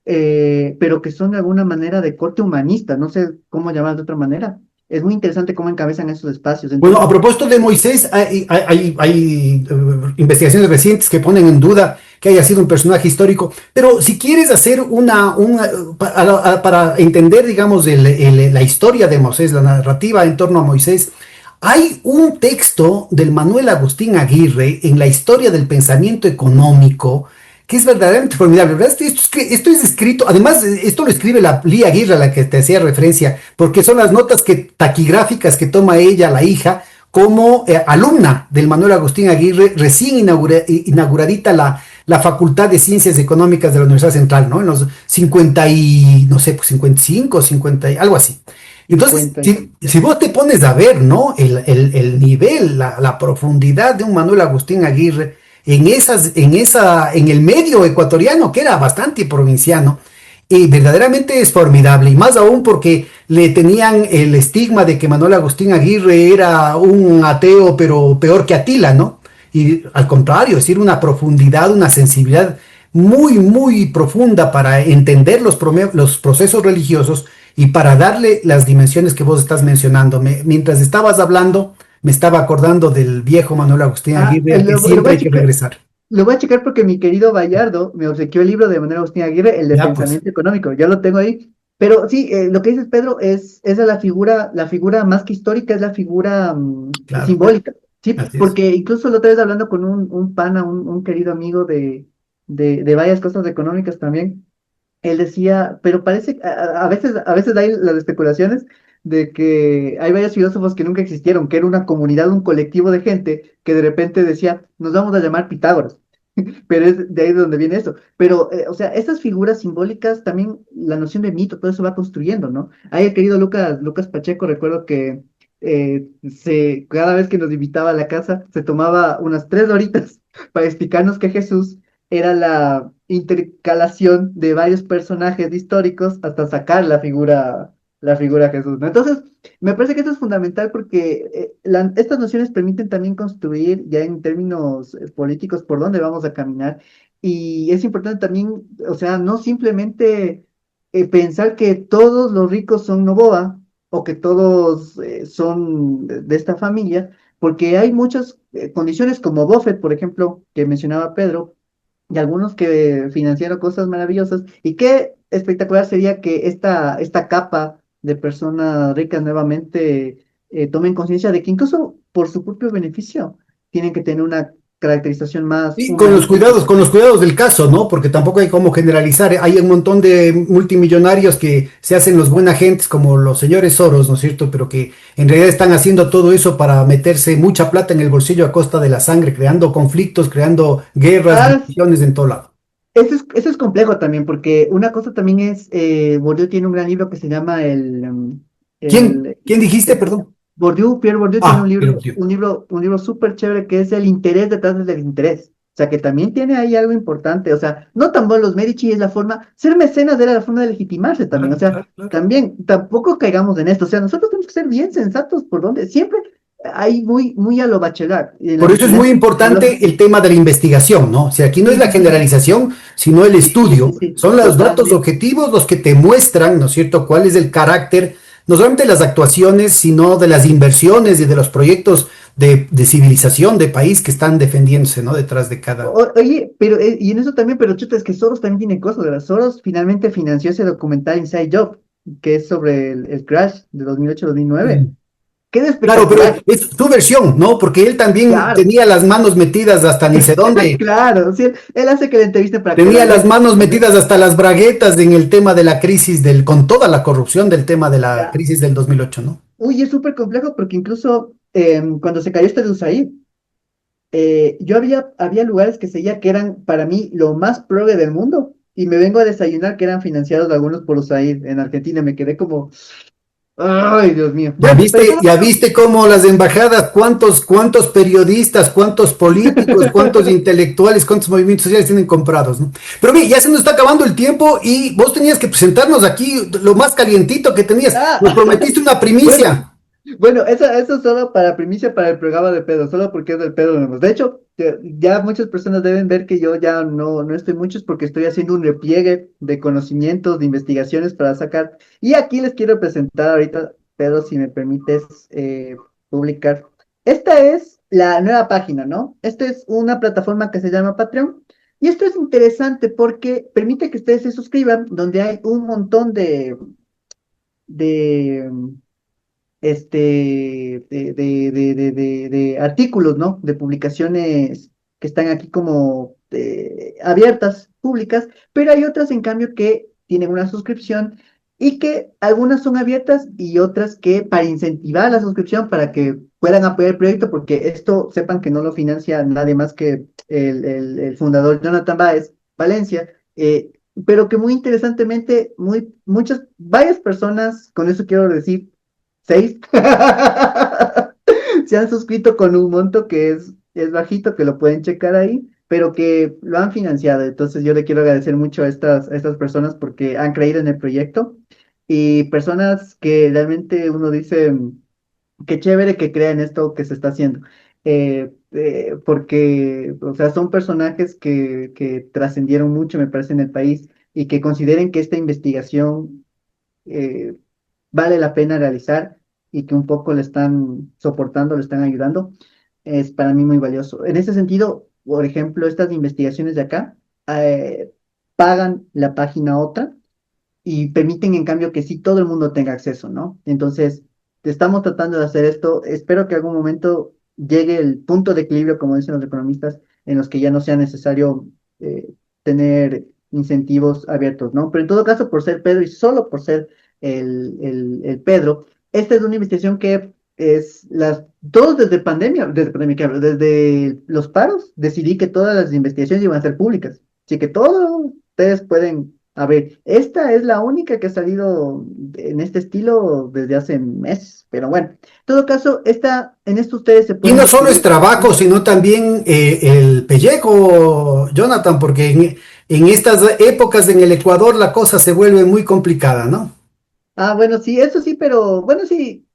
pero que son de alguna manera de corte humanista, no sé cómo llamar de otra manera. Es muy interesante cómo encabezan esos espacios. Bueno, a Entonces, propósito de Moisés, hay investigaciones recientes que ponen en duda que haya sido un personaje histórico, pero si quieres hacer para entender, digamos, la historia de Moisés, la narrativa en torno a Moisés, hay un texto del Manuel Agustín Aguirre en la historia del pensamiento económico que es verdaderamente formidable, ¿verdad? Esto es escrito, además, esto lo escribe la Lía Aguirre, a la que te hacía referencia, porque son las notas taquigráficas que toma ella, la hija, como alumna del Manuel Agustín Aguirre, recién inauguradita la Facultad de Ciencias Económicas de la Universidad Central, ¿no? En los 50 y, no sé, pues 55, 50, algo así. Entonces, cuenta. si vos te pones a ver, ¿no? El nivel, la profundidad de un Manuel Agustín Aguirre en el medio ecuatoriano, que era bastante provinciano, y verdaderamente es formidable, y más aún porque le tenían el estigma de que Manuel Agustín Aguirre era un ateo, pero peor que Atila, ¿no? Y al contrario, es decir, una profundidad, una sensibilidad muy, muy profunda para entender los procesos religiosos y para darle las dimensiones que vos estás mencionando. Mientras estabas hablando, me estaba acordando del viejo Manuel Agustín Aguirre al que Lo voy siempre a hay que checar. regresar. Lo voy a checar porque mi querido Bayardo me obsequió el libro de Manuel Agustín Aguirre, el de Ya, pues, pensamiento económico. Ya lo tengo ahí. Pero sí, lo que dices, Pedro, es la figura más que histórica, es la figura claro, simbólica. Sí, así es. porque incluso la otra vez hablando con un pana, un querido amigo de varias cosas económicas también, él decía, pero parece, a veces hay las especulaciones de que hay varios filósofos que nunca existieron, que era una comunidad, un colectivo de gente que de repente decía, nos vamos a llamar Pitágoras, pero es de ahí de donde viene eso. Pero, o sea, estas figuras simbólicas, también la noción de mito, todo eso va construyendo, ¿no? Ahí el querido Lucas Pacheco, recuerdo que cada vez que nos invitaba a la casa, se tomaba unas 3 horitas para explicarnos que Jesús era la intercalación de varios personajes históricos hasta sacar la figura Jesús, ¿no? Entonces, me parece que esto es fundamental porque estas nociones permiten también construir ya en términos políticos por dónde vamos a caminar. Y es importante también, o sea, no simplemente pensar que todos los ricos son Novoa o que todos son de esta familia, porque hay muchas condiciones como Buffett, por ejemplo, que mencionaba Pedro, y algunos que financiaron cosas maravillosas. Y qué espectacular sería que esta capa de personas ricas nuevamente tomen conciencia de que incluso por su propio beneficio tienen que tener una caracterización más Y humanista. con los cuidados del caso, ¿no? Porque tampoco hay como generalizar. Hay un montón de multimillonarios que se hacen los buena gentes, como los señores Soros, ¿no es cierto? Pero que en realidad están haciendo todo eso para meterse mucha plata en el bolsillo a costa de la sangre, creando conflictos, creando guerras, Ah, divisiones en todo lado. eso es complejo también, porque una cosa también es, Bourdieu tiene un gran libro que se llama el, ¿Quién dijiste, perdón? Bourdieu, Pierre Bourdieu tiene Ah, pero tío. un libro súper chévere que es el interés detrás del interés. O sea, que también tiene ahí algo importante. O sea, no tan bueno los Medici es la forma, ser mecenas era la forma de legitimarse también. O Claro, sea, claro, claro. también, tampoco caigamos en esto. O sea, nosotros tenemos que ser bien sensatos por donde siempre hay muy a lo Bachelard, en la Por eso es muy vigilancia importante epidemiológica. el tema de la investigación, ¿no? O sea, aquí no es Sí, la sí, sí, generalización, sino el sí, sí, estudio. sí, Son los datos totalmente. objetivos los que te muestran, ¿no es cierto?, cuál es el carácter, no solamente de las actuaciones, sino de las inversiones y de los proyectos de civilización, de país que están defendiéndose, ¿no? Detrás de cada... Oye, pero, y en eso también, pero chuta, es que Soros también tiene cosas, ¿verdad? Soros finalmente financió ese documental Inside Job, que es sobre el crash de 2008-2009. ¡Qué Claro, pero espectacular! es su versión, ¿no? Porque él también Claro, tenía las manos metidas hasta ni sé dónde, claro, sí, él hace que la entrevista para tenía las colarle. manos metidas hasta las braguetas en el tema de la crisis con toda la corrupción del tema de la Ya. crisis del 2008, ¿no? Uy, es súper complejo porque incluso cuando se cayó este de USAID, había lugares que seguía que eran para mí lo más progre del mundo y me vengo a desayunar que eran financiados algunos por USAID en Argentina. Me quedé como, ay, Dios mío. Bueno, pero todo Ya viste cómo las embajadas, cuántos periodistas, cuántos políticos, cuántos intelectuales, cuántos movimientos sociales tienen comprados, ¿no? Pero mire, ya se nos está acabando el tiempo y vos tenías que presentarnos aquí lo más calientito que tenías. Nos Ah, prometiste una bueno, primicia. bueno, eso solo para primicia para el programa de pedo, solo porque es del pedo nomás. De hecho, ya muchas personas deben ver que yo ya no estoy muchos porque estoy haciendo un repliegue de conocimientos, de investigaciones para sacar. Y aquí les quiero presentar ahorita, Pedro, si me permites publicar. Esta es la nueva página, ¿no? Esta es una plataforma que se llama Patreon. Y esto es interesante porque permite que ustedes se suscriban, donde hay un montón de de artículos, ¿no? De publicaciones que están aquí como abiertas, públicas, pero hay otras, en cambio, que tienen una suscripción y que algunas son abiertas y otras que para incentivar la suscripción, para que puedan apoyar el proyecto, porque esto sepan que no lo financia nadie más que el fundador Jonathan Báez Valencia, pero que muy interesantemente, varias personas, con eso quiero decir, 6 se han suscrito con un monto que es bajito, que lo pueden checar ahí, pero que lo han financiado. Entonces yo le quiero agradecer mucho a estas personas porque han creído en el proyecto y personas que realmente uno dice, qué chévere que crean esto que se está haciendo. Porque, o sea, son personajes que trascendieron mucho, me parece, en el país y que consideren que esta investigación eh, vale la pena realizar y que un poco le están soportando, le están ayudando, es para mí muy valioso. En ese sentido, por ejemplo, estas investigaciones de acá pagan la página otra y permiten en cambio que sí todo el mundo tenga acceso, ¿no? Entonces, estamos tratando de hacer esto. Espero que algún momento llegue el punto de equilibrio, como dicen los economistas, en los que ya no sea necesario tener incentivos abiertos, ¿no? Pero en todo caso, por ser Pedro y solo por ser el Pedro, esta es una investigación que es todos desde pandemia que hablo, desde los paros, decidí que todas las investigaciones iban a ser públicas. Así que todos ustedes pueden a ver, esta es la única que ha salido en este estilo desde hace meses, pero bueno, en todo caso, en esto ustedes se Y pueden no solo es suscribir. trabajo, sino también el pellejo, Jonathan, porque en estas épocas en el Ecuador la cosa se vuelve muy complicada, ¿no? Ah, bueno, sí, eso sí, pero bueno, sí,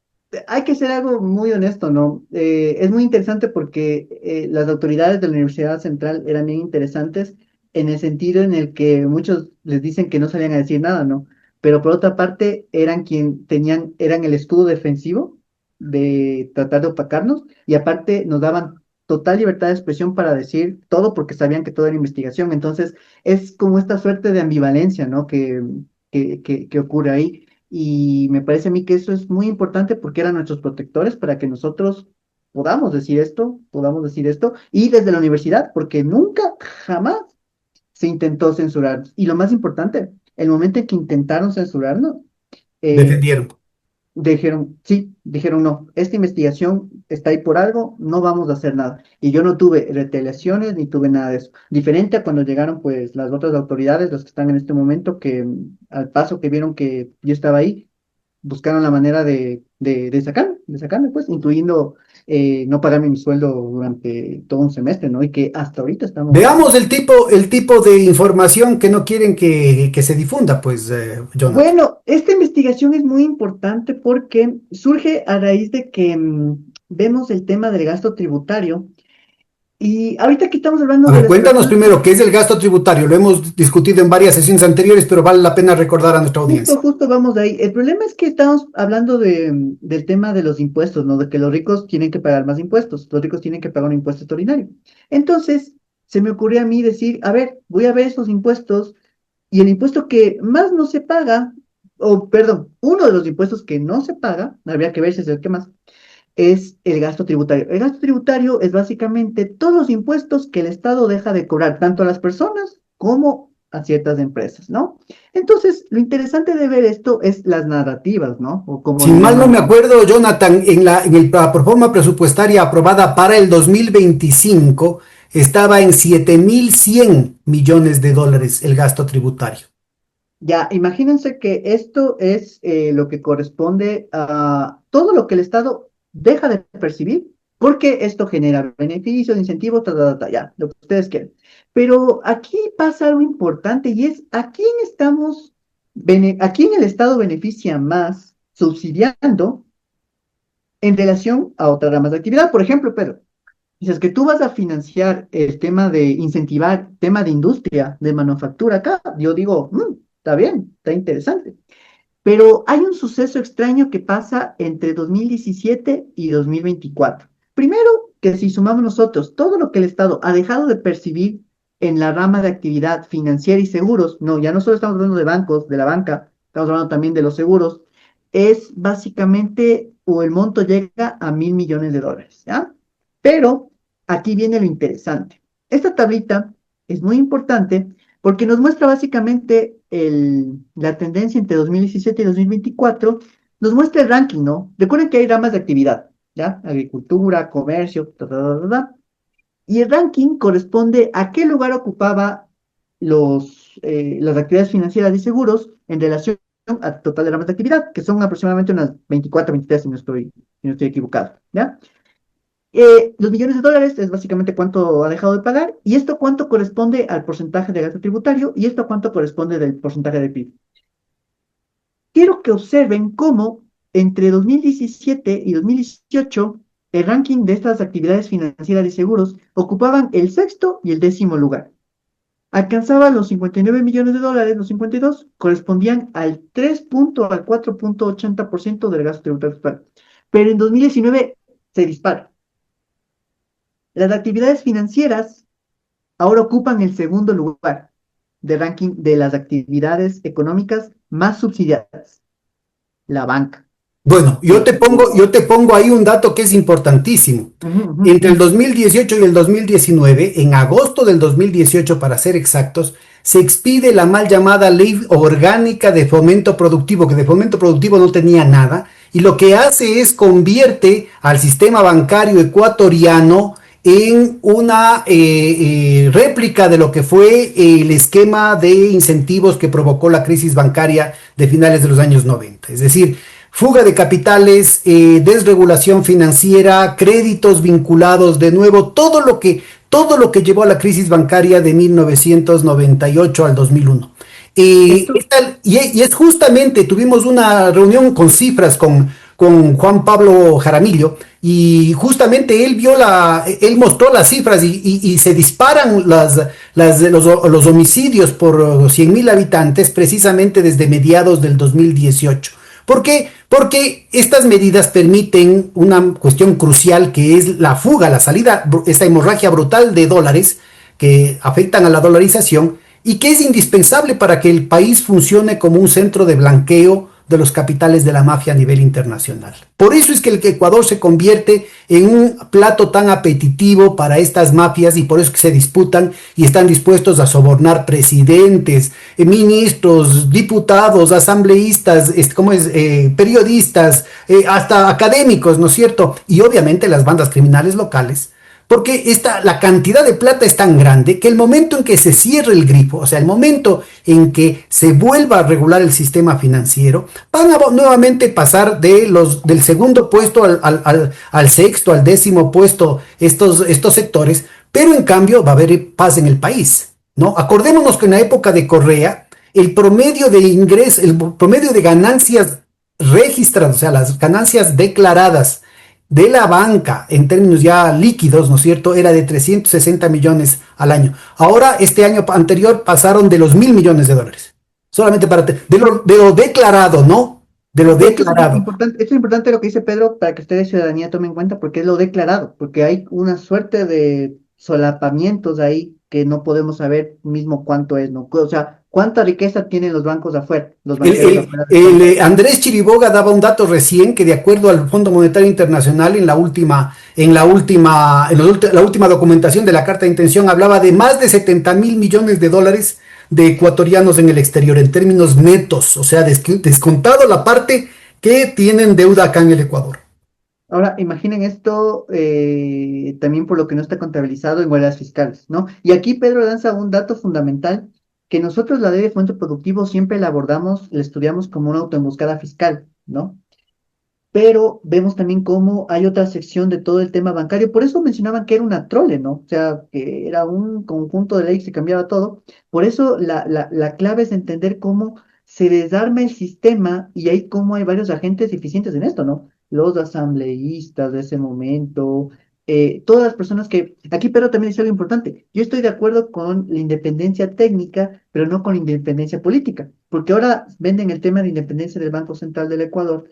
hay que ser algo muy honesto, ¿no? Es muy interesante porque las autoridades de la Universidad Central eran bien interesantes en el sentido en el que muchos les dicen que no salían a decir nada, ¿no? Pero por otra parte eran el escudo defensivo de tratar de opacarnos y aparte nos daban total libertad de expresión para decir todo porque sabían que todo era investigación. Entonces, es como esta suerte de ambivalencia, ¿no? Que ocurre ahí. Y me parece a mí que eso es muy importante porque eran nuestros protectores para que nosotros podamos decir esto, y desde la universidad, porque nunca, jamás se intentó censurar. Y lo más importante, el momento en que intentaron censurarnos, eh, Defendieron. dijeron no, esta investigación está ahí por algo, no vamos a hacer nada. Y yo no tuve retaliaciones ni tuve nada de eso. Diferente a cuando llegaron pues las otras autoridades, los que están en este momento, que al paso que vieron que yo estaba ahí, buscaron la manera de sacarme, pues, incluyendo no pagarme mi sueldo durante todo un semestre, ¿no? Y que hasta ahorita estamos. Veamos el tipo de información que no quieren que se difunda, pues, Jonathan. Bueno, esta investigación es muy importante porque surge a raíz de que vemos el tema del gasto tributario. Y ahorita que estamos hablando A de ver, las cuéntanos personas. primero qué es el gasto tributario. Lo hemos discutido en varias sesiones anteriores, pero vale la pena recordar a nuestra Justo, audiencia. justo vamos de ahí. El problema es que estamos hablando del tema de los impuestos, ¿no? De que los ricos tienen que pagar más impuestos, los ricos tienen que pagar un impuesto extraordinario. Entonces, se me ocurrió a mí decir, a ver, voy a ver esos impuestos y el impuesto que más no se paga, o perdón, uno de los impuestos que no se paga, habría que ver si es el que más, es el gasto tributario. El gasto tributario es básicamente todos los impuestos que el Estado deja de cobrar, tanto a las personas como a ciertas empresas, ¿no? Entonces, lo interesante de ver esto es las narrativas, ¿no? O como Si le mal no llaman. me acuerdo, Jonathan, la proforma presupuestaria aprobada para el 2025 estaba en 7.100 millones de dólares el gasto tributario. Ya, imagínense que esto es lo que corresponde a todo lo que el Estado deja de percibir, porque esto genera beneficios, incentivos, ya, lo que ustedes quieran. Pero aquí pasa algo importante y es a quién el Estado beneficia más subsidiando en relación a otras ramas de actividad. Por ejemplo, Pedro, dices que tú vas a financiar el tema de incentivar, tema de industria, de manufactura acá. Yo digo, está bien, está interesante. Pero hay un suceso extraño que pasa entre 2017 y 2024. Primero, que si sumamos nosotros todo lo que el Estado ha dejado de percibir en la rama de actividad financiera y seguros, no, ya no solo estamos hablando de bancos, de la banca, estamos hablando también de los seguros, es básicamente, o el monto llega a $1.000 millones, ¿ya? Pero aquí viene lo interesante. Esta tablita es muy importante porque nos muestra básicamente la tendencia entre 2017 y 2024, nos muestra el ranking, ¿no? Recuerden que hay ramas de actividad, ¿ya? Agricultura, comercio, y el ranking corresponde a qué lugar ocupaba las actividades financieras y seguros en relación a total de ramas de actividad, que son aproximadamente unas 24, 23, si no estoy equivocado, ¿ya? Los millones de dólares es básicamente cuánto ha dejado de pagar, y esto cuánto corresponde al porcentaje de gasto tributario, y esto cuánto corresponde del porcentaje de PIB. Quiero que observen cómo entre 2017 y 2018 el ranking de estas actividades financieras y seguros ocupaban el sexto y el décimo lugar. Alcanzaban los 59 millones de dólares, los 52, correspondían al 4.80% del gasto tributario total. Pero en 2019 se dispara. Las actividades financieras ahora ocupan el segundo lugar de ranking de las actividades económicas más subsidiadas, la banca. Bueno, Sí. yo te pongo ahí un dato que es importantísimo. Ujú, ujú. Entre el 2018 y el 2019, en agosto del 2018 para ser exactos, se expide la mal llamada Ley Orgánica de Fomento Productivo, que de fomento productivo no tenía nada, y lo que hace es convierte al sistema bancario ecuatoriano en una réplica de lo que fue el esquema de incentivos que provocó la crisis bancaria de finales de los años 90. Es decir, fuga de capitales, desregulación financiera, créditos vinculados de nuevo, todo lo que llevó a la crisis bancaria de 1998 al 2001. Esto, Y es justamente, tuvimos una reunión con cifras con Juan Pablo Jaramillo y justamente él mostró las cifras y se disparan los homicidios por 100.000 habitantes precisamente desde mediados del 2018. ¿Por qué? Porque estas medidas permiten una cuestión crucial que es la fuga, la salida, esta hemorragia brutal de dólares que afectan a la dolarización y que es indispensable para que el país funcione como un centro de blanqueo de los capitales de la mafia a nivel internacional. Por eso es que el Ecuador se convierte en un plato tan apetitivo para estas mafias y por eso es que se disputan y están dispuestos a sobornar presidentes, ministros, diputados, asambleístas, periodistas, hasta académicos, ¿no es cierto? Y obviamente las bandas criminales locales porque la cantidad de plata es tan grande que el momento en que se cierre el grifo, o sea, el momento en que se vuelva a regular el sistema financiero, van a nuevamente pasar del segundo puesto al sexto, al décimo puesto estos sectores, pero en cambio va a haber paz en el país, ¿no? Acordémonos que en la época de Correa, el promedio de ingresos, el promedio de ganancias registradas, o sea, las ganancias declaradas de la banca en términos ya líquidos, ¿no es cierto?, era de 360 millones al año. Ahora, este año anterior pasaron de los 1.000 millones de dólares. Solamente de lo declarado, ¿no? De lo declarado. esto es importante lo que dice Pedro para que ustedes, ciudadanía, tomen en cuenta porque es lo declarado, porque hay una suerte de solapamientos ahí que no podemos saber mismo cuánto es, ¿no? O sea, cuánta riqueza tienen los bancos afuera, los banqueros afuera del país. Andrés Chiriboga daba un dato recién que de acuerdo al Fondo Monetario Internacional la última documentación de la Carta de Intención hablaba de más de 70.000 millones de dólares de ecuatorianos en el exterior en términos netos, o sea, descontado la parte que tienen deuda acá en el Ecuador. Ahora, imaginen esto también por lo que no está contabilizado en huelgas fiscales, ¿no? Y aquí Pedro lanza un dato fundamental, que nosotros la ley de fomento productivo siempre la abordamos, la estudiamos como una autoemboscada fiscal, ¿no? Pero vemos también cómo hay otra sección de todo el tema bancario, por eso mencionaban que era una trole, ¿no? O sea, que era un conjunto de ley que se cambiaba todo. Por eso la clave es entender cómo se desarma el sistema y hay cómo hay varios agentes eficientes en esto, ¿no? Los asambleístas de ese momento, todas las personas que... Aquí Pedro también dice algo importante. Yo estoy de acuerdo con la independencia técnica, pero no con la independencia política, porque ahora venden el tema de independencia del Banco Central del Ecuador.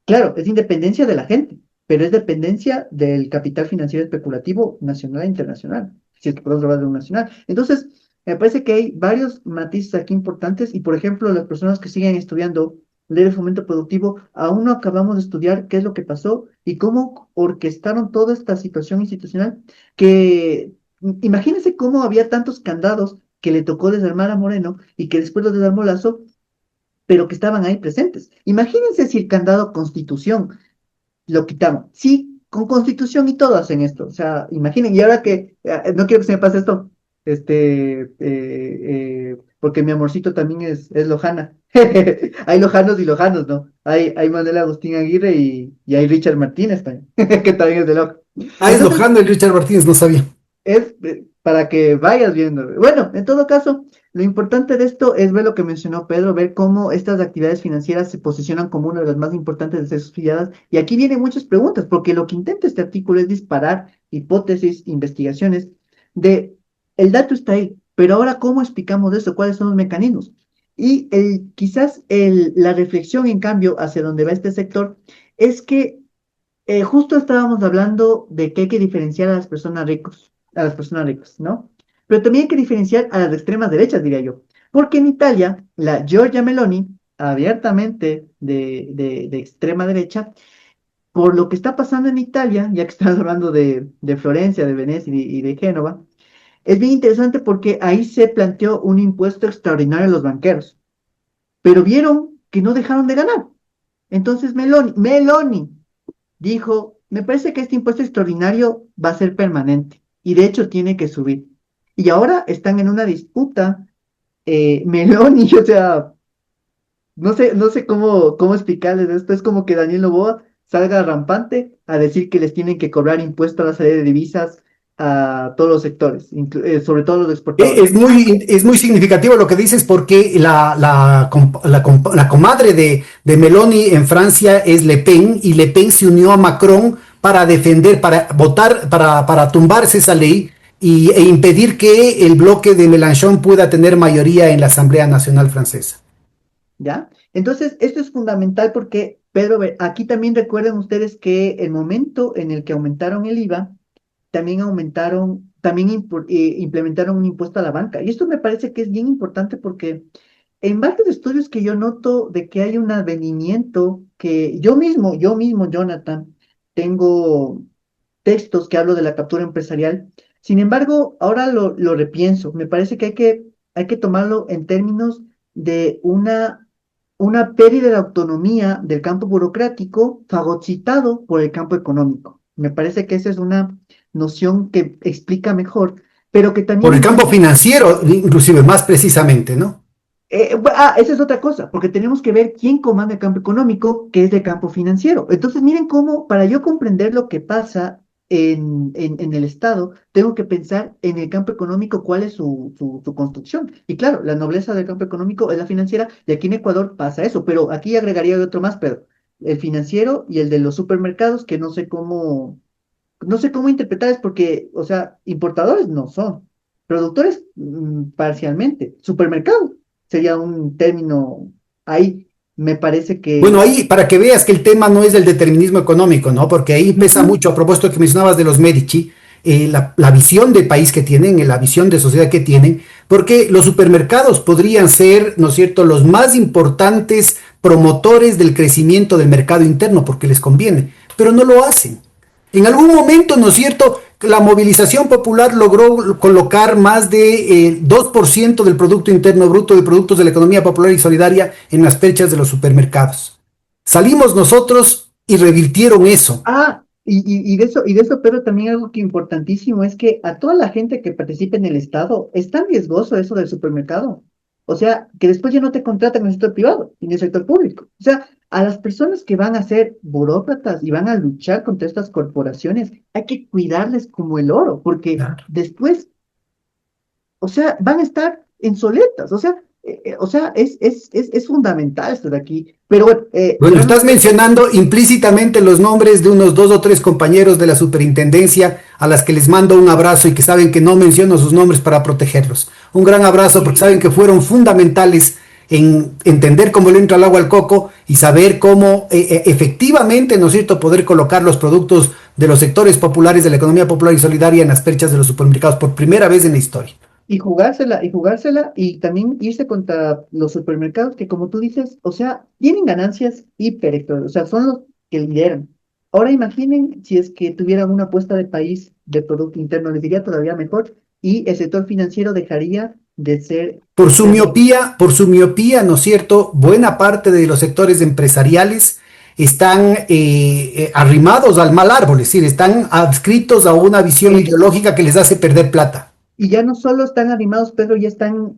Claro, es independencia de la gente, pero es dependencia del capital financiero especulativo nacional e internacional, si es que podemos hablar de un nacional. Entonces, me parece que hay varios matices aquí importantes y, por ejemplo, las personas que siguen estudiando ley de fomento productivo, aún no acabamos de estudiar qué es lo que pasó y cómo orquestaron toda esta situación institucional que, imagínense cómo había tantos candados que le tocó desarmar a Moreno y que después los desarmó Lazo, pero que estaban ahí presentes. Imagínense si el candado Constitución lo quitaron. Sí, con Constitución y todo hacen esto. O sea, imaginen, y ahora que, no quiero que se me pase esto, porque mi amorcito también es lojana. Hay lojanos y lojanos, ¿no? Hay Manuel Agustín Aguirre y hay Richard Martínez también, que también es de Loja. Ah, es Entonces, Lojano el Richard Martínez, no sabía. es para que vayas viendo. Bueno, en todo caso, lo importante de esto es ver lo que mencionó Pedro, ver cómo estas actividades financieras se posicionan como una de las más importantes de ser estudiadas. Y aquí vienen muchas preguntas, porque lo que intenta este artículo es disparar hipótesis, investigaciones de el dato está ahí, pero ahora ¿cómo explicamos eso? ¿Cuáles son los mecanismos? Y quizás la reflexión, en cambio, hacia donde va este sector, es que justo estábamos hablando de que hay que diferenciar a las personas ricas, ¿no? Pero también hay que diferenciar a las extremas derechas, diría yo. Porque en Italia, la Giorgia Meloni, abiertamente de extrema derecha, por lo que está pasando en Italia, ya que estás hablando de Florencia, de Venecia y de Génova, es bien interesante porque ahí se planteó un impuesto extraordinario a los banqueros, pero vieron que no dejaron de ganar. Entonces Meloni dijo, me parece que este impuesto extraordinario va a ser permanente y de hecho tiene que subir. Y ahora están en una disputa, Meloni, o sea, no sé cómo explicarles esto. Es como que Daniel Noboa salga rampante a decir que les tienen que cobrar impuesto a la salida de divisas a todos los sectores, sobre todo los exportadores. Es muy significativo lo que dices porque la comadre de Meloni en Francia es Le Pen y Le Pen se unió a Macron para defender, para votar, para tumbarse esa ley e impedir que el bloque de Mélenchon pueda tener mayoría en la Asamblea Nacional Francesa. ¿Ya? Entonces, esto es fundamental porque, Pedro, aquí también recuerden ustedes que el momento en el que aumentaron el IVA, también implementaron un impuesto a la banca. Y esto me parece que es bien importante porque en varios estudios que yo noto de que hay un avenimiento que yo mismo, Jonathan, tengo textos que hablo de la captura empresarial. Sin embargo, ahora lo repienso. Me parece que hay que tomarlo en términos de una pérdida de autonomía del campo burocrático fagocitado por el campo económico. Me parece que esa es una noción que explica mejor, pero que también Por el campo implica financiero, inclusive más precisamente, ¿no? esa es otra cosa, porque tenemos que ver quién comanda el campo económico, que es el campo financiero. Entonces, miren cómo, para yo comprender lo que pasa en el Estado, tengo que pensar en el campo económico cuál es su construcción. Y claro, la nobleza del campo económico es la financiera, y aquí en Ecuador pasa eso, pero aquí agregaría otro más, Pedro, el financiero y el de los supermercados, que no sé cómo interpretar, es porque, o sea, importadores no son, productores parcialmente, supermercados sería un término ahí, me parece Bueno, que... ahí para que veas que el tema no es del determinismo económico, ¿no? Porque ahí pesa Ujú. mucho, a propósito que mencionabas de los Medici, la visión de país que tienen, la visión de sociedad que tienen, porque los supermercados podrían ser, ¿no es cierto?, los más importantes promotores del crecimiento del mercado interno, porque les conviene, pero no lo hacen. En algún momento, ¿no es cierto?, la movilización popular logró colocar más de 2% del Producto Interno Bruto de productos de la economía popular y solidaria en las fechas de los supermercados. Salimos nosotros y revirtieron eso. Y de eso, pero también algo que importantísimo es que a toda la gente que participe en el Estado es tan riesgoso eso del supermercado. O sea, que después ya no te contratan en el sector privado y en el sector público. O sea, a las personas que van a ser burócratas y van a luchar contra estas corporaciones, hay que cuidarles como el oro, porque Claro. después, o sea, van a estar en soletas. O sea, es fundamental esto de aquí. Pero bueno, Bueno, estás realmente, mencionando implícitamente los nombres de unos dos o tres compañeros de la superintendencia a las que les mando un abrazo y que saben que no menciono sus nombres para protegerlos. Un gran abrazo porque saben que fueron fundamentales en entender cómo le entra el agua al coco y saber cómo efectivamente, ¿no es cierto?, poder colocar los productos de los sectores populares de la economía popular y solidaria en las perchas de los supermercados por primera vez en la historia. y también irse contra los supermercados que, como tú dices, o sea, tienen ganancias o sea, son los que lideran. Ahora imaginen si es que tuvieran una apuesta de país de Producto Interno, les diría todavía mejor, y el sector financiero dejaría de ser Por su miopía, ¿no es cierto? Buena parte de los sectores empresariales están arrimados al mal árbol, es decir, están adscritos a una visión ideológica que les hace perder plata. Y ya no solo están arrimados, Pedro, ya están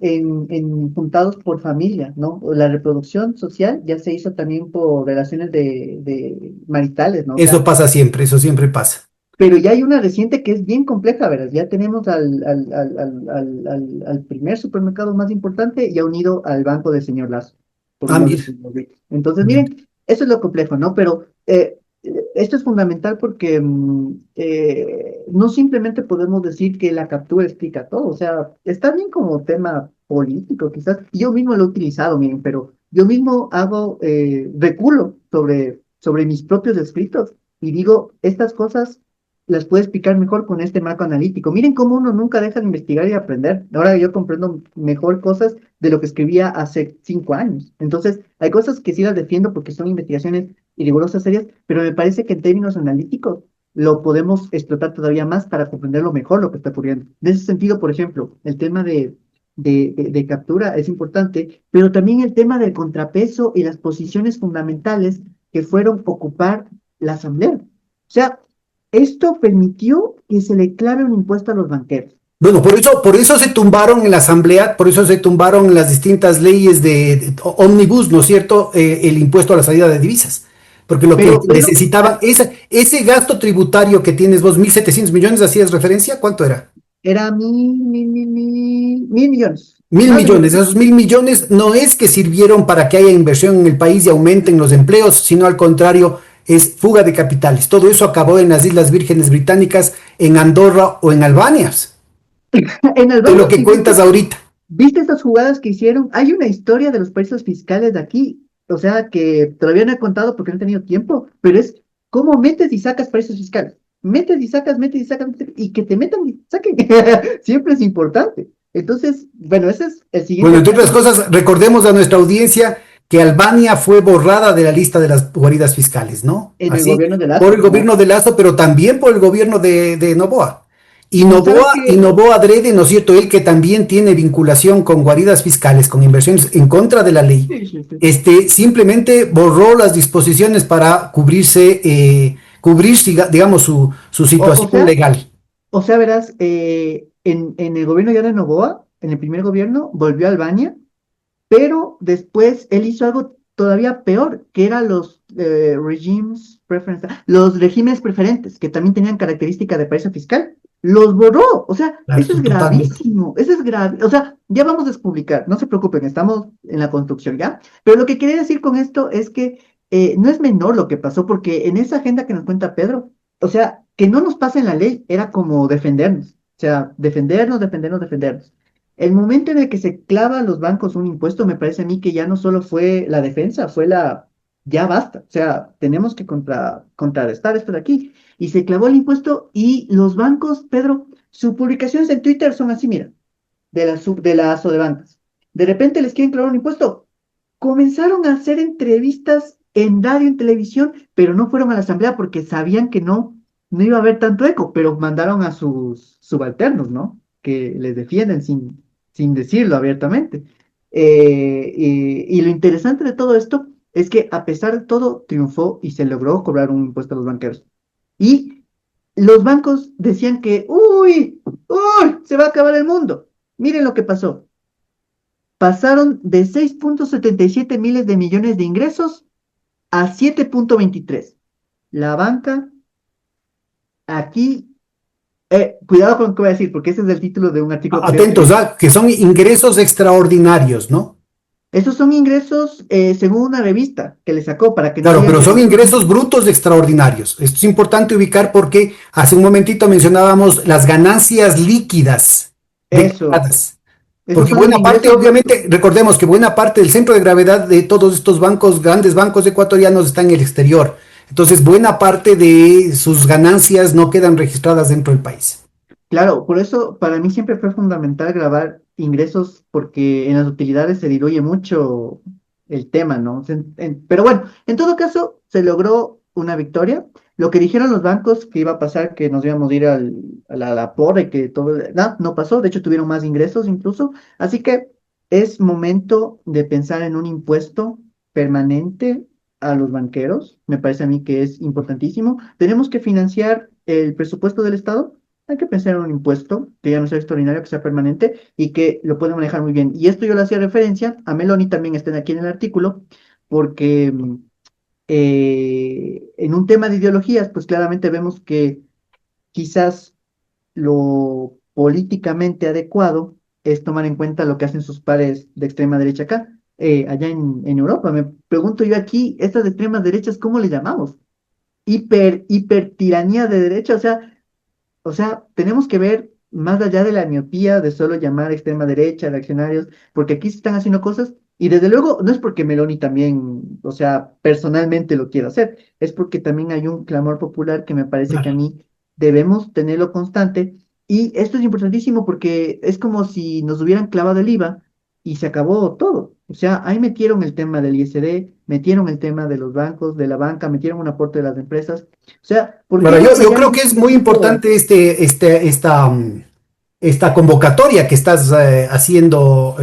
juntados por familia, ¿no? La reproducción social ya se hizo también por relaciones de maritales, ¿no? O Eso sea, pasa siempre, eso siempre pasa. pero ya hay una reciente que es bien compleja, ¿verdad? Ya tenemos al primer supermercado más importante y ha unido al banco del señor Lazo, por Ah, uno de mira. sus lobbies. Entonces, miren, eso es lo complejo, ¿no? Pero esto es fundamental porque no simplemente podemos decir que la captura explica todo, o sea, está bien como tema político, quizás. Yo mismo lo he utilizado, miren, pero yo mismo reculo sobre mis propios escritos y digo, estas cosas las puedo explicar mejor con este marco analítico. Miren cómo uno nunca deja de investigar y aprender. Ahora yo comprendo mejor cosas de lo que escribía hace 5 años. Entonces, hay cosas que sí las defiendo porque son investigaciones y rigurosas serias, pero me parece que en términos analíticos lo podemos explotar todavía más para comprender mejor lo que está ocurriendo. En ese sentido, por ejemplo, el tema de captura es importante, pero también el tema del contrapeso y las posiciones fundamentales que fueron ocupar la asamblea. O sea, esto permitió que se le clave un impuesto a los banqueros. Bueno, por eso se tumbaron en la Asamblea, por eso se tumbaron las distintas leyes de ómnibus, ¿no es cierto? El impuesto a la salida de divisas. Porque lo que Pero, Pedro, necesitaban, ese gasto tributario que tienes vos, 1.700 millones, ¿hacías referencia? ¿Cuánto era? era 1.000 millones, Mil más de mil. millones. Esos 1.000 millones no es que sirvieron para que haya inversión en el país y aumenten los empleos, sino al contrario, es fuga de capitales. Todo eso acabó en las Islas Vírgenes Británicas, en Andorra o en Albania, En de lo Albania, que ¿y cuentas viste, ahorita. viste estas jugadas que hicieron? Hay una historia de los paraísos fiscales de aquí, o sea, que todavía no he contado porque no he tenido tiempo, pero es cómo metes y sacas paraísos fiscales. Metes y sacas, metes y sacas, y que te metan y saquen. Siempre es importante. Entonces, bueno, ese es el Bueno, siguiente entre otras caso cosas, recordemos a nuestra audiencia que Albania fue borrada de la lista de las guaridas fiscales, ¿no? en el Así, gobierno de por Lazo, el ¿no? gobierno de Lazo, pero también por el gobierno de Noboa. Y sabes Y que, Noboa adrede, ¿no es cierto? Él que también tiene vinculación con guaridas fiscales, con inversiones en contra de la ley, sí, sí, sí. simplemente borró las disposiciones para cubrir, digamos, su O, o situación sea, legal. o sea, verás, en el gobierno ya de Noboa, en el primer gobierno, volvió a Albania, pero después él hizo algo todavía peor, que eran los regímenes preferentes, que también tenían característica de paraíso fiscal. Los borró, o sea, Claro, eso es totalmente. gravísimo, eso es grave, o sea, ya vamos a explicar, no se preocupen, estamos en la construcción, ¿ya? Pero lo que quería decir con esto es que no es menor lo que pasó, porque en esa agenda que nos cuenta Pedro, o sea, que no nos pasen la ley era como defendernos, o sea, defendernos, defendernos, defendernos. El momento en el que se clava a los bancos un impuesto, me parece a mí que ya no solo fue la defensa, ya basta. O sea, tenemos que contrarrestar esto de aquí. Y se clavó el impuesto y los bancos, Pedro, sus publicaciones en Twitter son así, mira, de la ASO de bancas. De repente les quieren clavar un impuesto. Comenzaron a hacer entrevistas en radio, en televisión, pero no fueron a la asamblea porque sabían que no iba a haber tanto eco, pero mandaron a sus subalternos, ¿no? Que les defienden sin decirlo abiertamente. Y lo interesante de todo esto es que a pesar de todo triunfó y se logró cobrar un impuesto a los banqueros. Y los bancos decían que, uy, uy, se va a acabar el mundo. Miren lo que pasó. Pasaron de 6,77 miles de millones de ingresos a 7,23. La banca aquí, cuidado con lo que voy a decir, porque ese es el título de un artículo que voy a Atentos, escribir. que son ingresos extraordinarios, ¿no? Esos son ingresos según una revista que le sacó para que no Claro, digan pero que son no son. ingresos brutos extraordinarios. Esto es importante ubicar porque hace un momentito mencionábamos las ganancias líquidas Eso, declaradas. esos Porque son los buena parte, ingresos brutos. obviamente, recordemos que buena parte del centro de gravedad de todos estos bancos, grandes bancos ecuatorianos, está en el exterior. Entonces, buena parte de sus ganancias no quedan registradas dentro del país. Claro, por eso para mí siempre fue fundamental grabar ingresos porque en las utilidades se diluye mucho el tema, ¿no? Pero bueno, en todo caso se logró una victoria. Lo que dijeron los bancos que iba a pasar, que nos íbamos a ir a la porra y que todo, no pasó, de hecho tuvieron más ingresos incluso. Así que es momento de pensar en un impuesto permanente a los banqueros. Me parece a mí que es importantísimo. Tenemos que financiar el presupuesto del Estado hay que pensar en un impuesto que ya no sea extraordinario, que sea permanente y que lo pueden manejar muy bien. Y esto yo le hacía referencia a Meloni, también estén aquí en el artículo, porque en un tema de ideologías, pues claramente vemos que quizás lo políticamente adecuado es tomar en cuenta lo que hacen sus pares de extrema derecha acá, allá en Europa. Me pregunto yo aquí, estas extremas derechas, ¿cómo le llamamos? Hiper tiranía de derecha, o sea, tenemos que ver más allá de la miopía de solo llamar extrema derecha, reaccionarios, porque aquí se están haciendo cosas y desde luego no es porque Meloni también, o sea, personalmente lo quiera hacer, es porque también hay un clamor popular que me parece que a Claro. mí debemos tenerlo constante y esto es importantísimo porque es como si nos hubieran clavado el IVA y se acabó todo. O sea, ahí metieron el tema del ISD, metieron el tema de los bancos, de la banca, metieron un aporte de las empresas. O sea, ¿por qué Bueno, no yo apoyar creo en que ese es muy sentido? importante esta convocatoria que estás haciendo,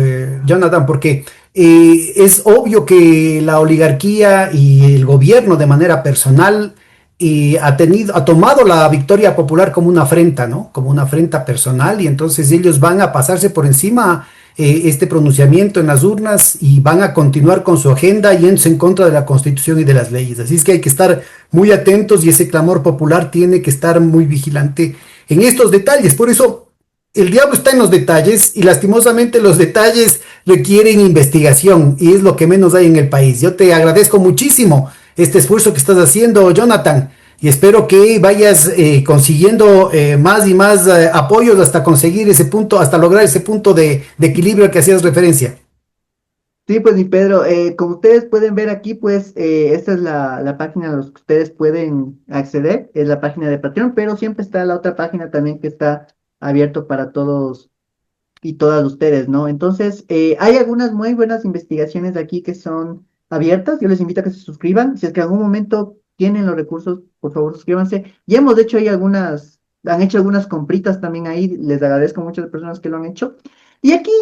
Jonathan, porque es obvio que la oligarquía y el gobierno de manera personal ha tomado la victoria popular como una afrenta, ¿no? Como una afrenta personal y entonces ellos van a pasarse por encima este pronunciamiento en las urnas y van a continuar con su agenda yéndose en contra de la Constitución y de las leyes. Así es que hay que estar muy atentos y ese clamor popular tiene que estar muy vigilante en estos detalles. Por eso el diablo está en los detalles y lastimosamente los detalles requieren investigación y es lo que menos hay en el país. Yo te agradezco muchísimo este esfuerzo que estás haciendo, Jonathan, y espero que vayas consiguiendo más y más apoyos hasta conseguir ese punto, hasta lograr ese punto de equilibrio al que hacías referencia. Sí, pues mi Pedro, como ustedes pueden ver aquí, pues esta es la página a la que ustedes pueden acceder, es la página de Patreon, pero siempre está la otra página también que está abierto para todos y todas ustedes, ¿no? Entonces, hay algunas muy buenas investigaciones de aquí que son abiertas, yo les invito a que se suscriban, si es que en algún momento tienen los recursos, por favor suscríbanse, y hemos hecho ahí han hecho algunas compritas también ahí, les agradezco a muchas personas que lo han hecho, y aquí,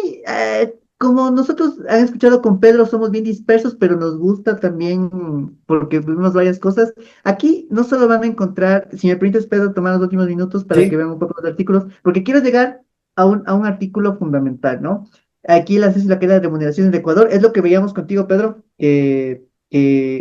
como nosotros han escuchado con Pedro, somos bien dispersos, pero nos gusta también porque vimos varias cosas. Aquí no solo van a encontrar, si me permites, Pedro, tomar los últimos minutos para que Sí, vean un poco los artículos, porque quiero llegar a un artículo fundamental, ¿no? Aquí la ciencia y la caída de remuneraciones de Ecuador, es lo que veíamos contigo, Pedro, que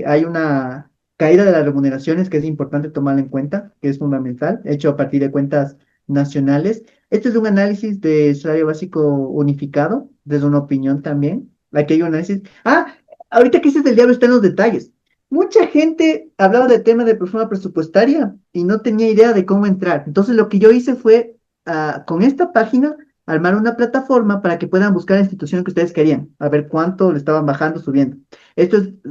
hay una caída de las remuneraciones que es importante tomarla en cuenta, que es fundamental, hecho a partir de cuentas nacionales. Este es un análisis de salario básico unificado, desde una opinión también. Aquí hay un análisis. Ah, ahorita que dices del diablo está en los detalles. Mucha gente hablaba del tema de reforma presupuestaria y no tenía idea de cómo entrar. Entonces lo que yo hice fue, con esta página, armar una plataforma para que puedan buscar la institución que ustedes querían, a ver cuánto le estaban bajando, subiendo.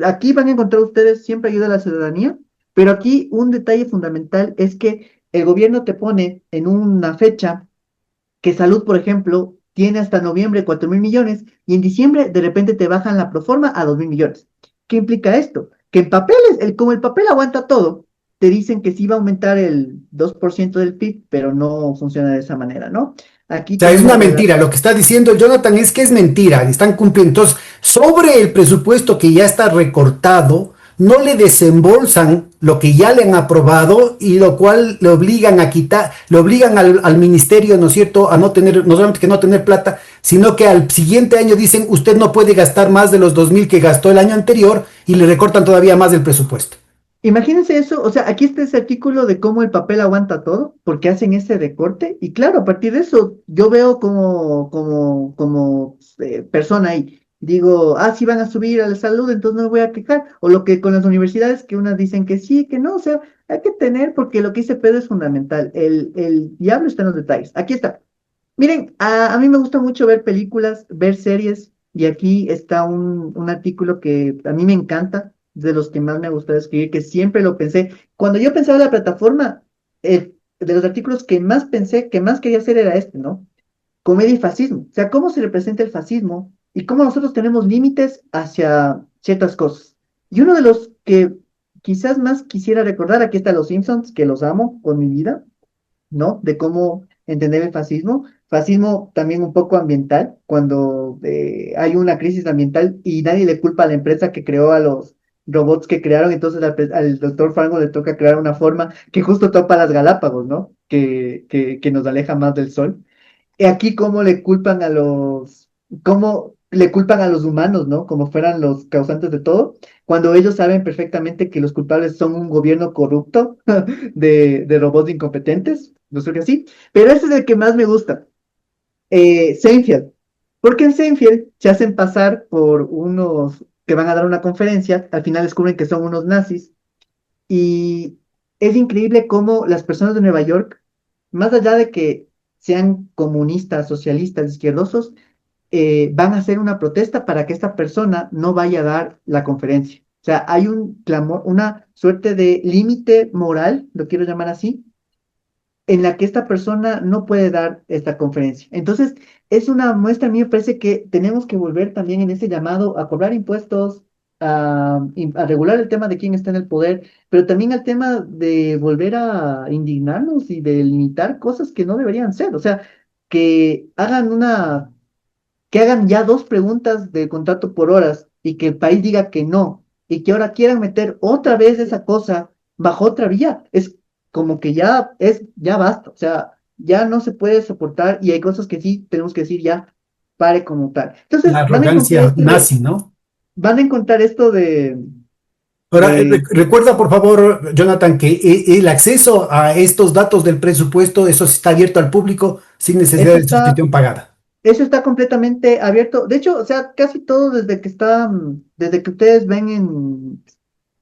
Aquí van a encontrar ustedes siempre ayuda a la ciudadanía, pero aquí un detalle fundamental es que el gobierno te pone en una fecha que salud, por ejemplo, tiene hasta noviembre 4.000 millones y en diciembre de repente te bajan la proforma a 2.000 millones. ¿Qué implica esto? Que en papeles, como el papel aguanta todo, te dicen que sí va a aumentar el 2% del PIB, pero no funciona de esa manera, ¿no? Aquí sea, es tenemos una la verdad. mentira. Lo que está diciendo Jonathan es que es mentira. Están cumpliendo. Entonces, sobre el presupuesto que ya está recortado, no le desembolsan lo que ya le han aprobado y lo cual le obligan a quitar, le obligan al ministerio, ¿no es cierto?, a no tener, no solamente que no tener plata, sino que al siguiente año dicen, usted no puede gastar más de los 2.000 que gastó el año anterior y le recortan todavía más del presupuesto. Imagínense eso, o sea, aquí está ese artículo de cómo el papel aguanta todo, porque hacen ese recorte, y claro, a partir de eso, yo veo como persona ahí, digo, sí van a subir a la salud, entonces no me voy a quejar, o lo que con las universidades, que unas dicen que sí, que no, o sea, hay que tener, porque lo que dice Pedro es fundamental, el diablo está en los detalles, aquí está. Miren, a mí me gusta mucho ver películas, ver series, y aquí está un artículo que a mí me encanta, de los que más me gusta escribir, que siempre lo pensé. Cuando yo pensaba en la plataforma, de los artículos que más pensé, que más quería hacer era este, ¿no? Comedia y fascismo. O sea, cómo se representa el fascismo y cómo nosotros tenemos límites hacia ciertas cosas. Y uno de los que quizás más quisiera recordar, aquí está Los Simpsons, que los amo con mi vida, ¿no? De cómo entender el fascismo. Fascismo también un poco ambiental, cuando hay una crisis ambiental y nadie le culpa a la empresa que creó a los robots que crearon, entonces al doctor Fango le toca crear una forma que justo topa las Galápagos, ¿no? Que nos aleja más del Sol. Y aquí cómo le culpan a cómo le culpan a los humanos, ¿no? Como fueran los causantes de todo, cuando ellos saben perfectamente que los culpables son un gobierno corrupto de robots incompetentes, no sé qué así, pero ese es el que más me gusta, Seinfeld, porque en Seinfeld se hacen pasar por unos que van a dar una conferencia, al final descubren que son unos nazis, y es increíble cómo las personas de Nueva York, más allá de que sean comunistas, socialistas, izquierdosos, van a hacer una protesta para que esta persona no vaya a dar la conferencia. O sea, hay un clamor, una suerte de límite moral, lo quiero llamar así, en la que esta persona no puede dar esta conferencia. Entonces, es una muestra, a mí me parece que tenemos que volver también en ese llamado a cobrar impuestos, a regular el tema de quién está en el poder, pero también al tema de volver a indignarnos y de limitar cosas que no deberían ser. O sea, que hagan que hagan ya dos preguntas de contrato por horas y que el país diga que no, y que ahora quieran meter otra vez esa cosa bajo otra vía. Es como que ya basta, o sea, ya no se puede soportar y hay cosas que sí tenemos que decir ya, pare como tal. La Entonces, arrogancia nazi, ¿no? van a encontrar esto Ahora, de, recuerda por favor, Jonathan, que el acceso a estos datos del presupuesto, eso sí está abierto al público sin necesidad eso de está, suscripción pagada. eso está completamente abierto. De hecho, o sea, casi todo desde que ustedes ven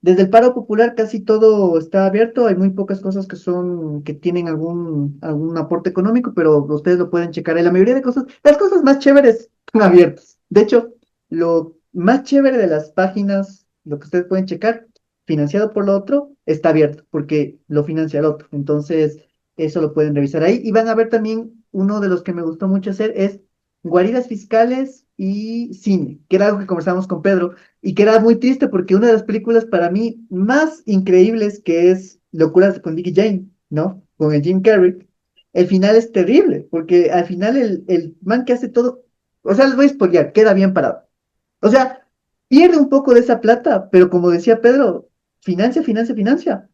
desde el paro popular casi todo está abierto, hay muy pocas cosas que tienen algún aporte económico, pero ustedes lo pueden checar. Y la mayoría de cosas, las cosas más chéveres están abiertas. De hecho, lo más chévere de las páginas, lo que ustedes pueden checar, financiado por lo otro, está abierto, porque lo financia el otro. Entonces, eso lo pueden revisar ahí. Y van a ver también, uno de los que me gustó mucho hacer es guaridas fiscales y cine, que era algo que conversamos con Pedro y que era muy triste porque una de las películas para mí más increíbles que es Locuras con Dick y Jane, ¿no? Con el Jim Carrey, el final es terrible porque al final el man que hace todo, o sea, les voy a spoilear, queda bien parado. O sea, pierde un poco de esa plata, pero como decía Pedro, financia, financia, financia.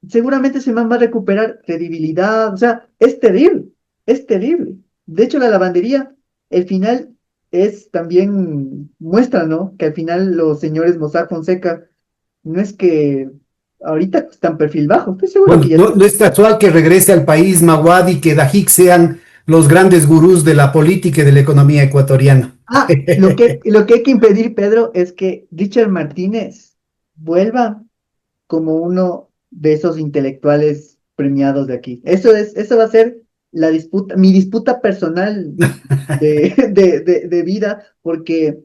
Seguramente ese man va a recuperar credibilidad, o sea, es terrible, es terrible. De hecho, la lavandería, el final es también muestra, ¿no? Que al final los señores Mossack Fonseca no es que ahorita están perfil bajo, estoy seguro Bueno, que ya no, están. no es casual que regrese al país Maguad y que Dajik sean los grandes gurús de la política y de la economía ecuatoriana. Ah, lo que hay que impedir, Pedro, es que Richard Martínez vuelva como uno de esos intelectuales premiados de aquí. Eso va a ser mi disputa personal de vida, porque,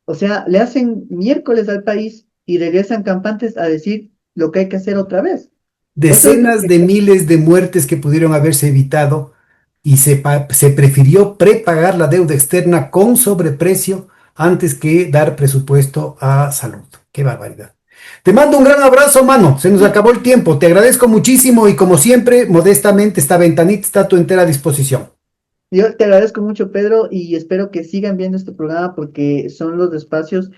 o sea, le hacen miércoles al país y regresan campantes a decir lo que hay que hacer otra vez. Eso es lo Decenas que, de miles de muertes que pudieron haberse evitado y se prefirió prepagar la deuda externa con sobreprecio antes que dar presupuesto a salud. Qué barbaridad. Te mando un gran abrazo, mano. Se nos acabó el tiempo. Te agradezco muchísimo y como siempre, modestamente, esta ventanita está a tu entera disposición. yo te agradezco mucho, Pedro, y espero que sigan viendo este programa porque son los espacios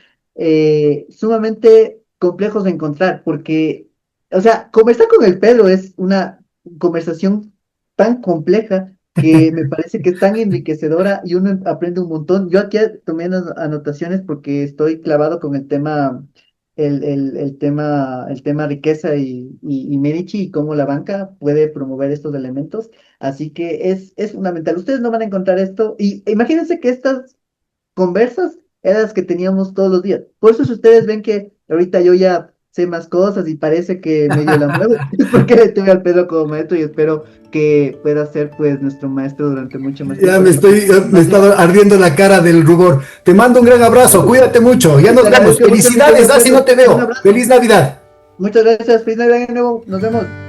sumamente complejos de encontrar, porque, o sea, conversar con el Pedro es una conversación tan compleja que me parece que es tan enriquecedora y uno aprende un montón. Yo aquí tomé unas anotaciones porque estoy clavado con el tema riqueza y Medici y cómo la banca puede promover estos elementos. Así que es fundamental. Ustedes no van a encontrar esto. Y imagínense que estas conversas eran las que teníamos todos los días. Por eso si ustedes ven que ahorita yo ya sé más cosas y parece que medio la muevo, es porque le tuve al Pedro como maestro y espero que pueda ser pues nuestro maestro durante mucho más Ya tiempo. me está ardiendo la cara del rubor. Te mando un gran abrazo. Cuídate mucho. Ya Te nos vemos. agradezco mucho, mi Felicidades, querido así no Pedro. te Un veo. abrazo. Feliz Navidad. Muchas gracias. Feliz Navidad de nuevo. Nos vemos.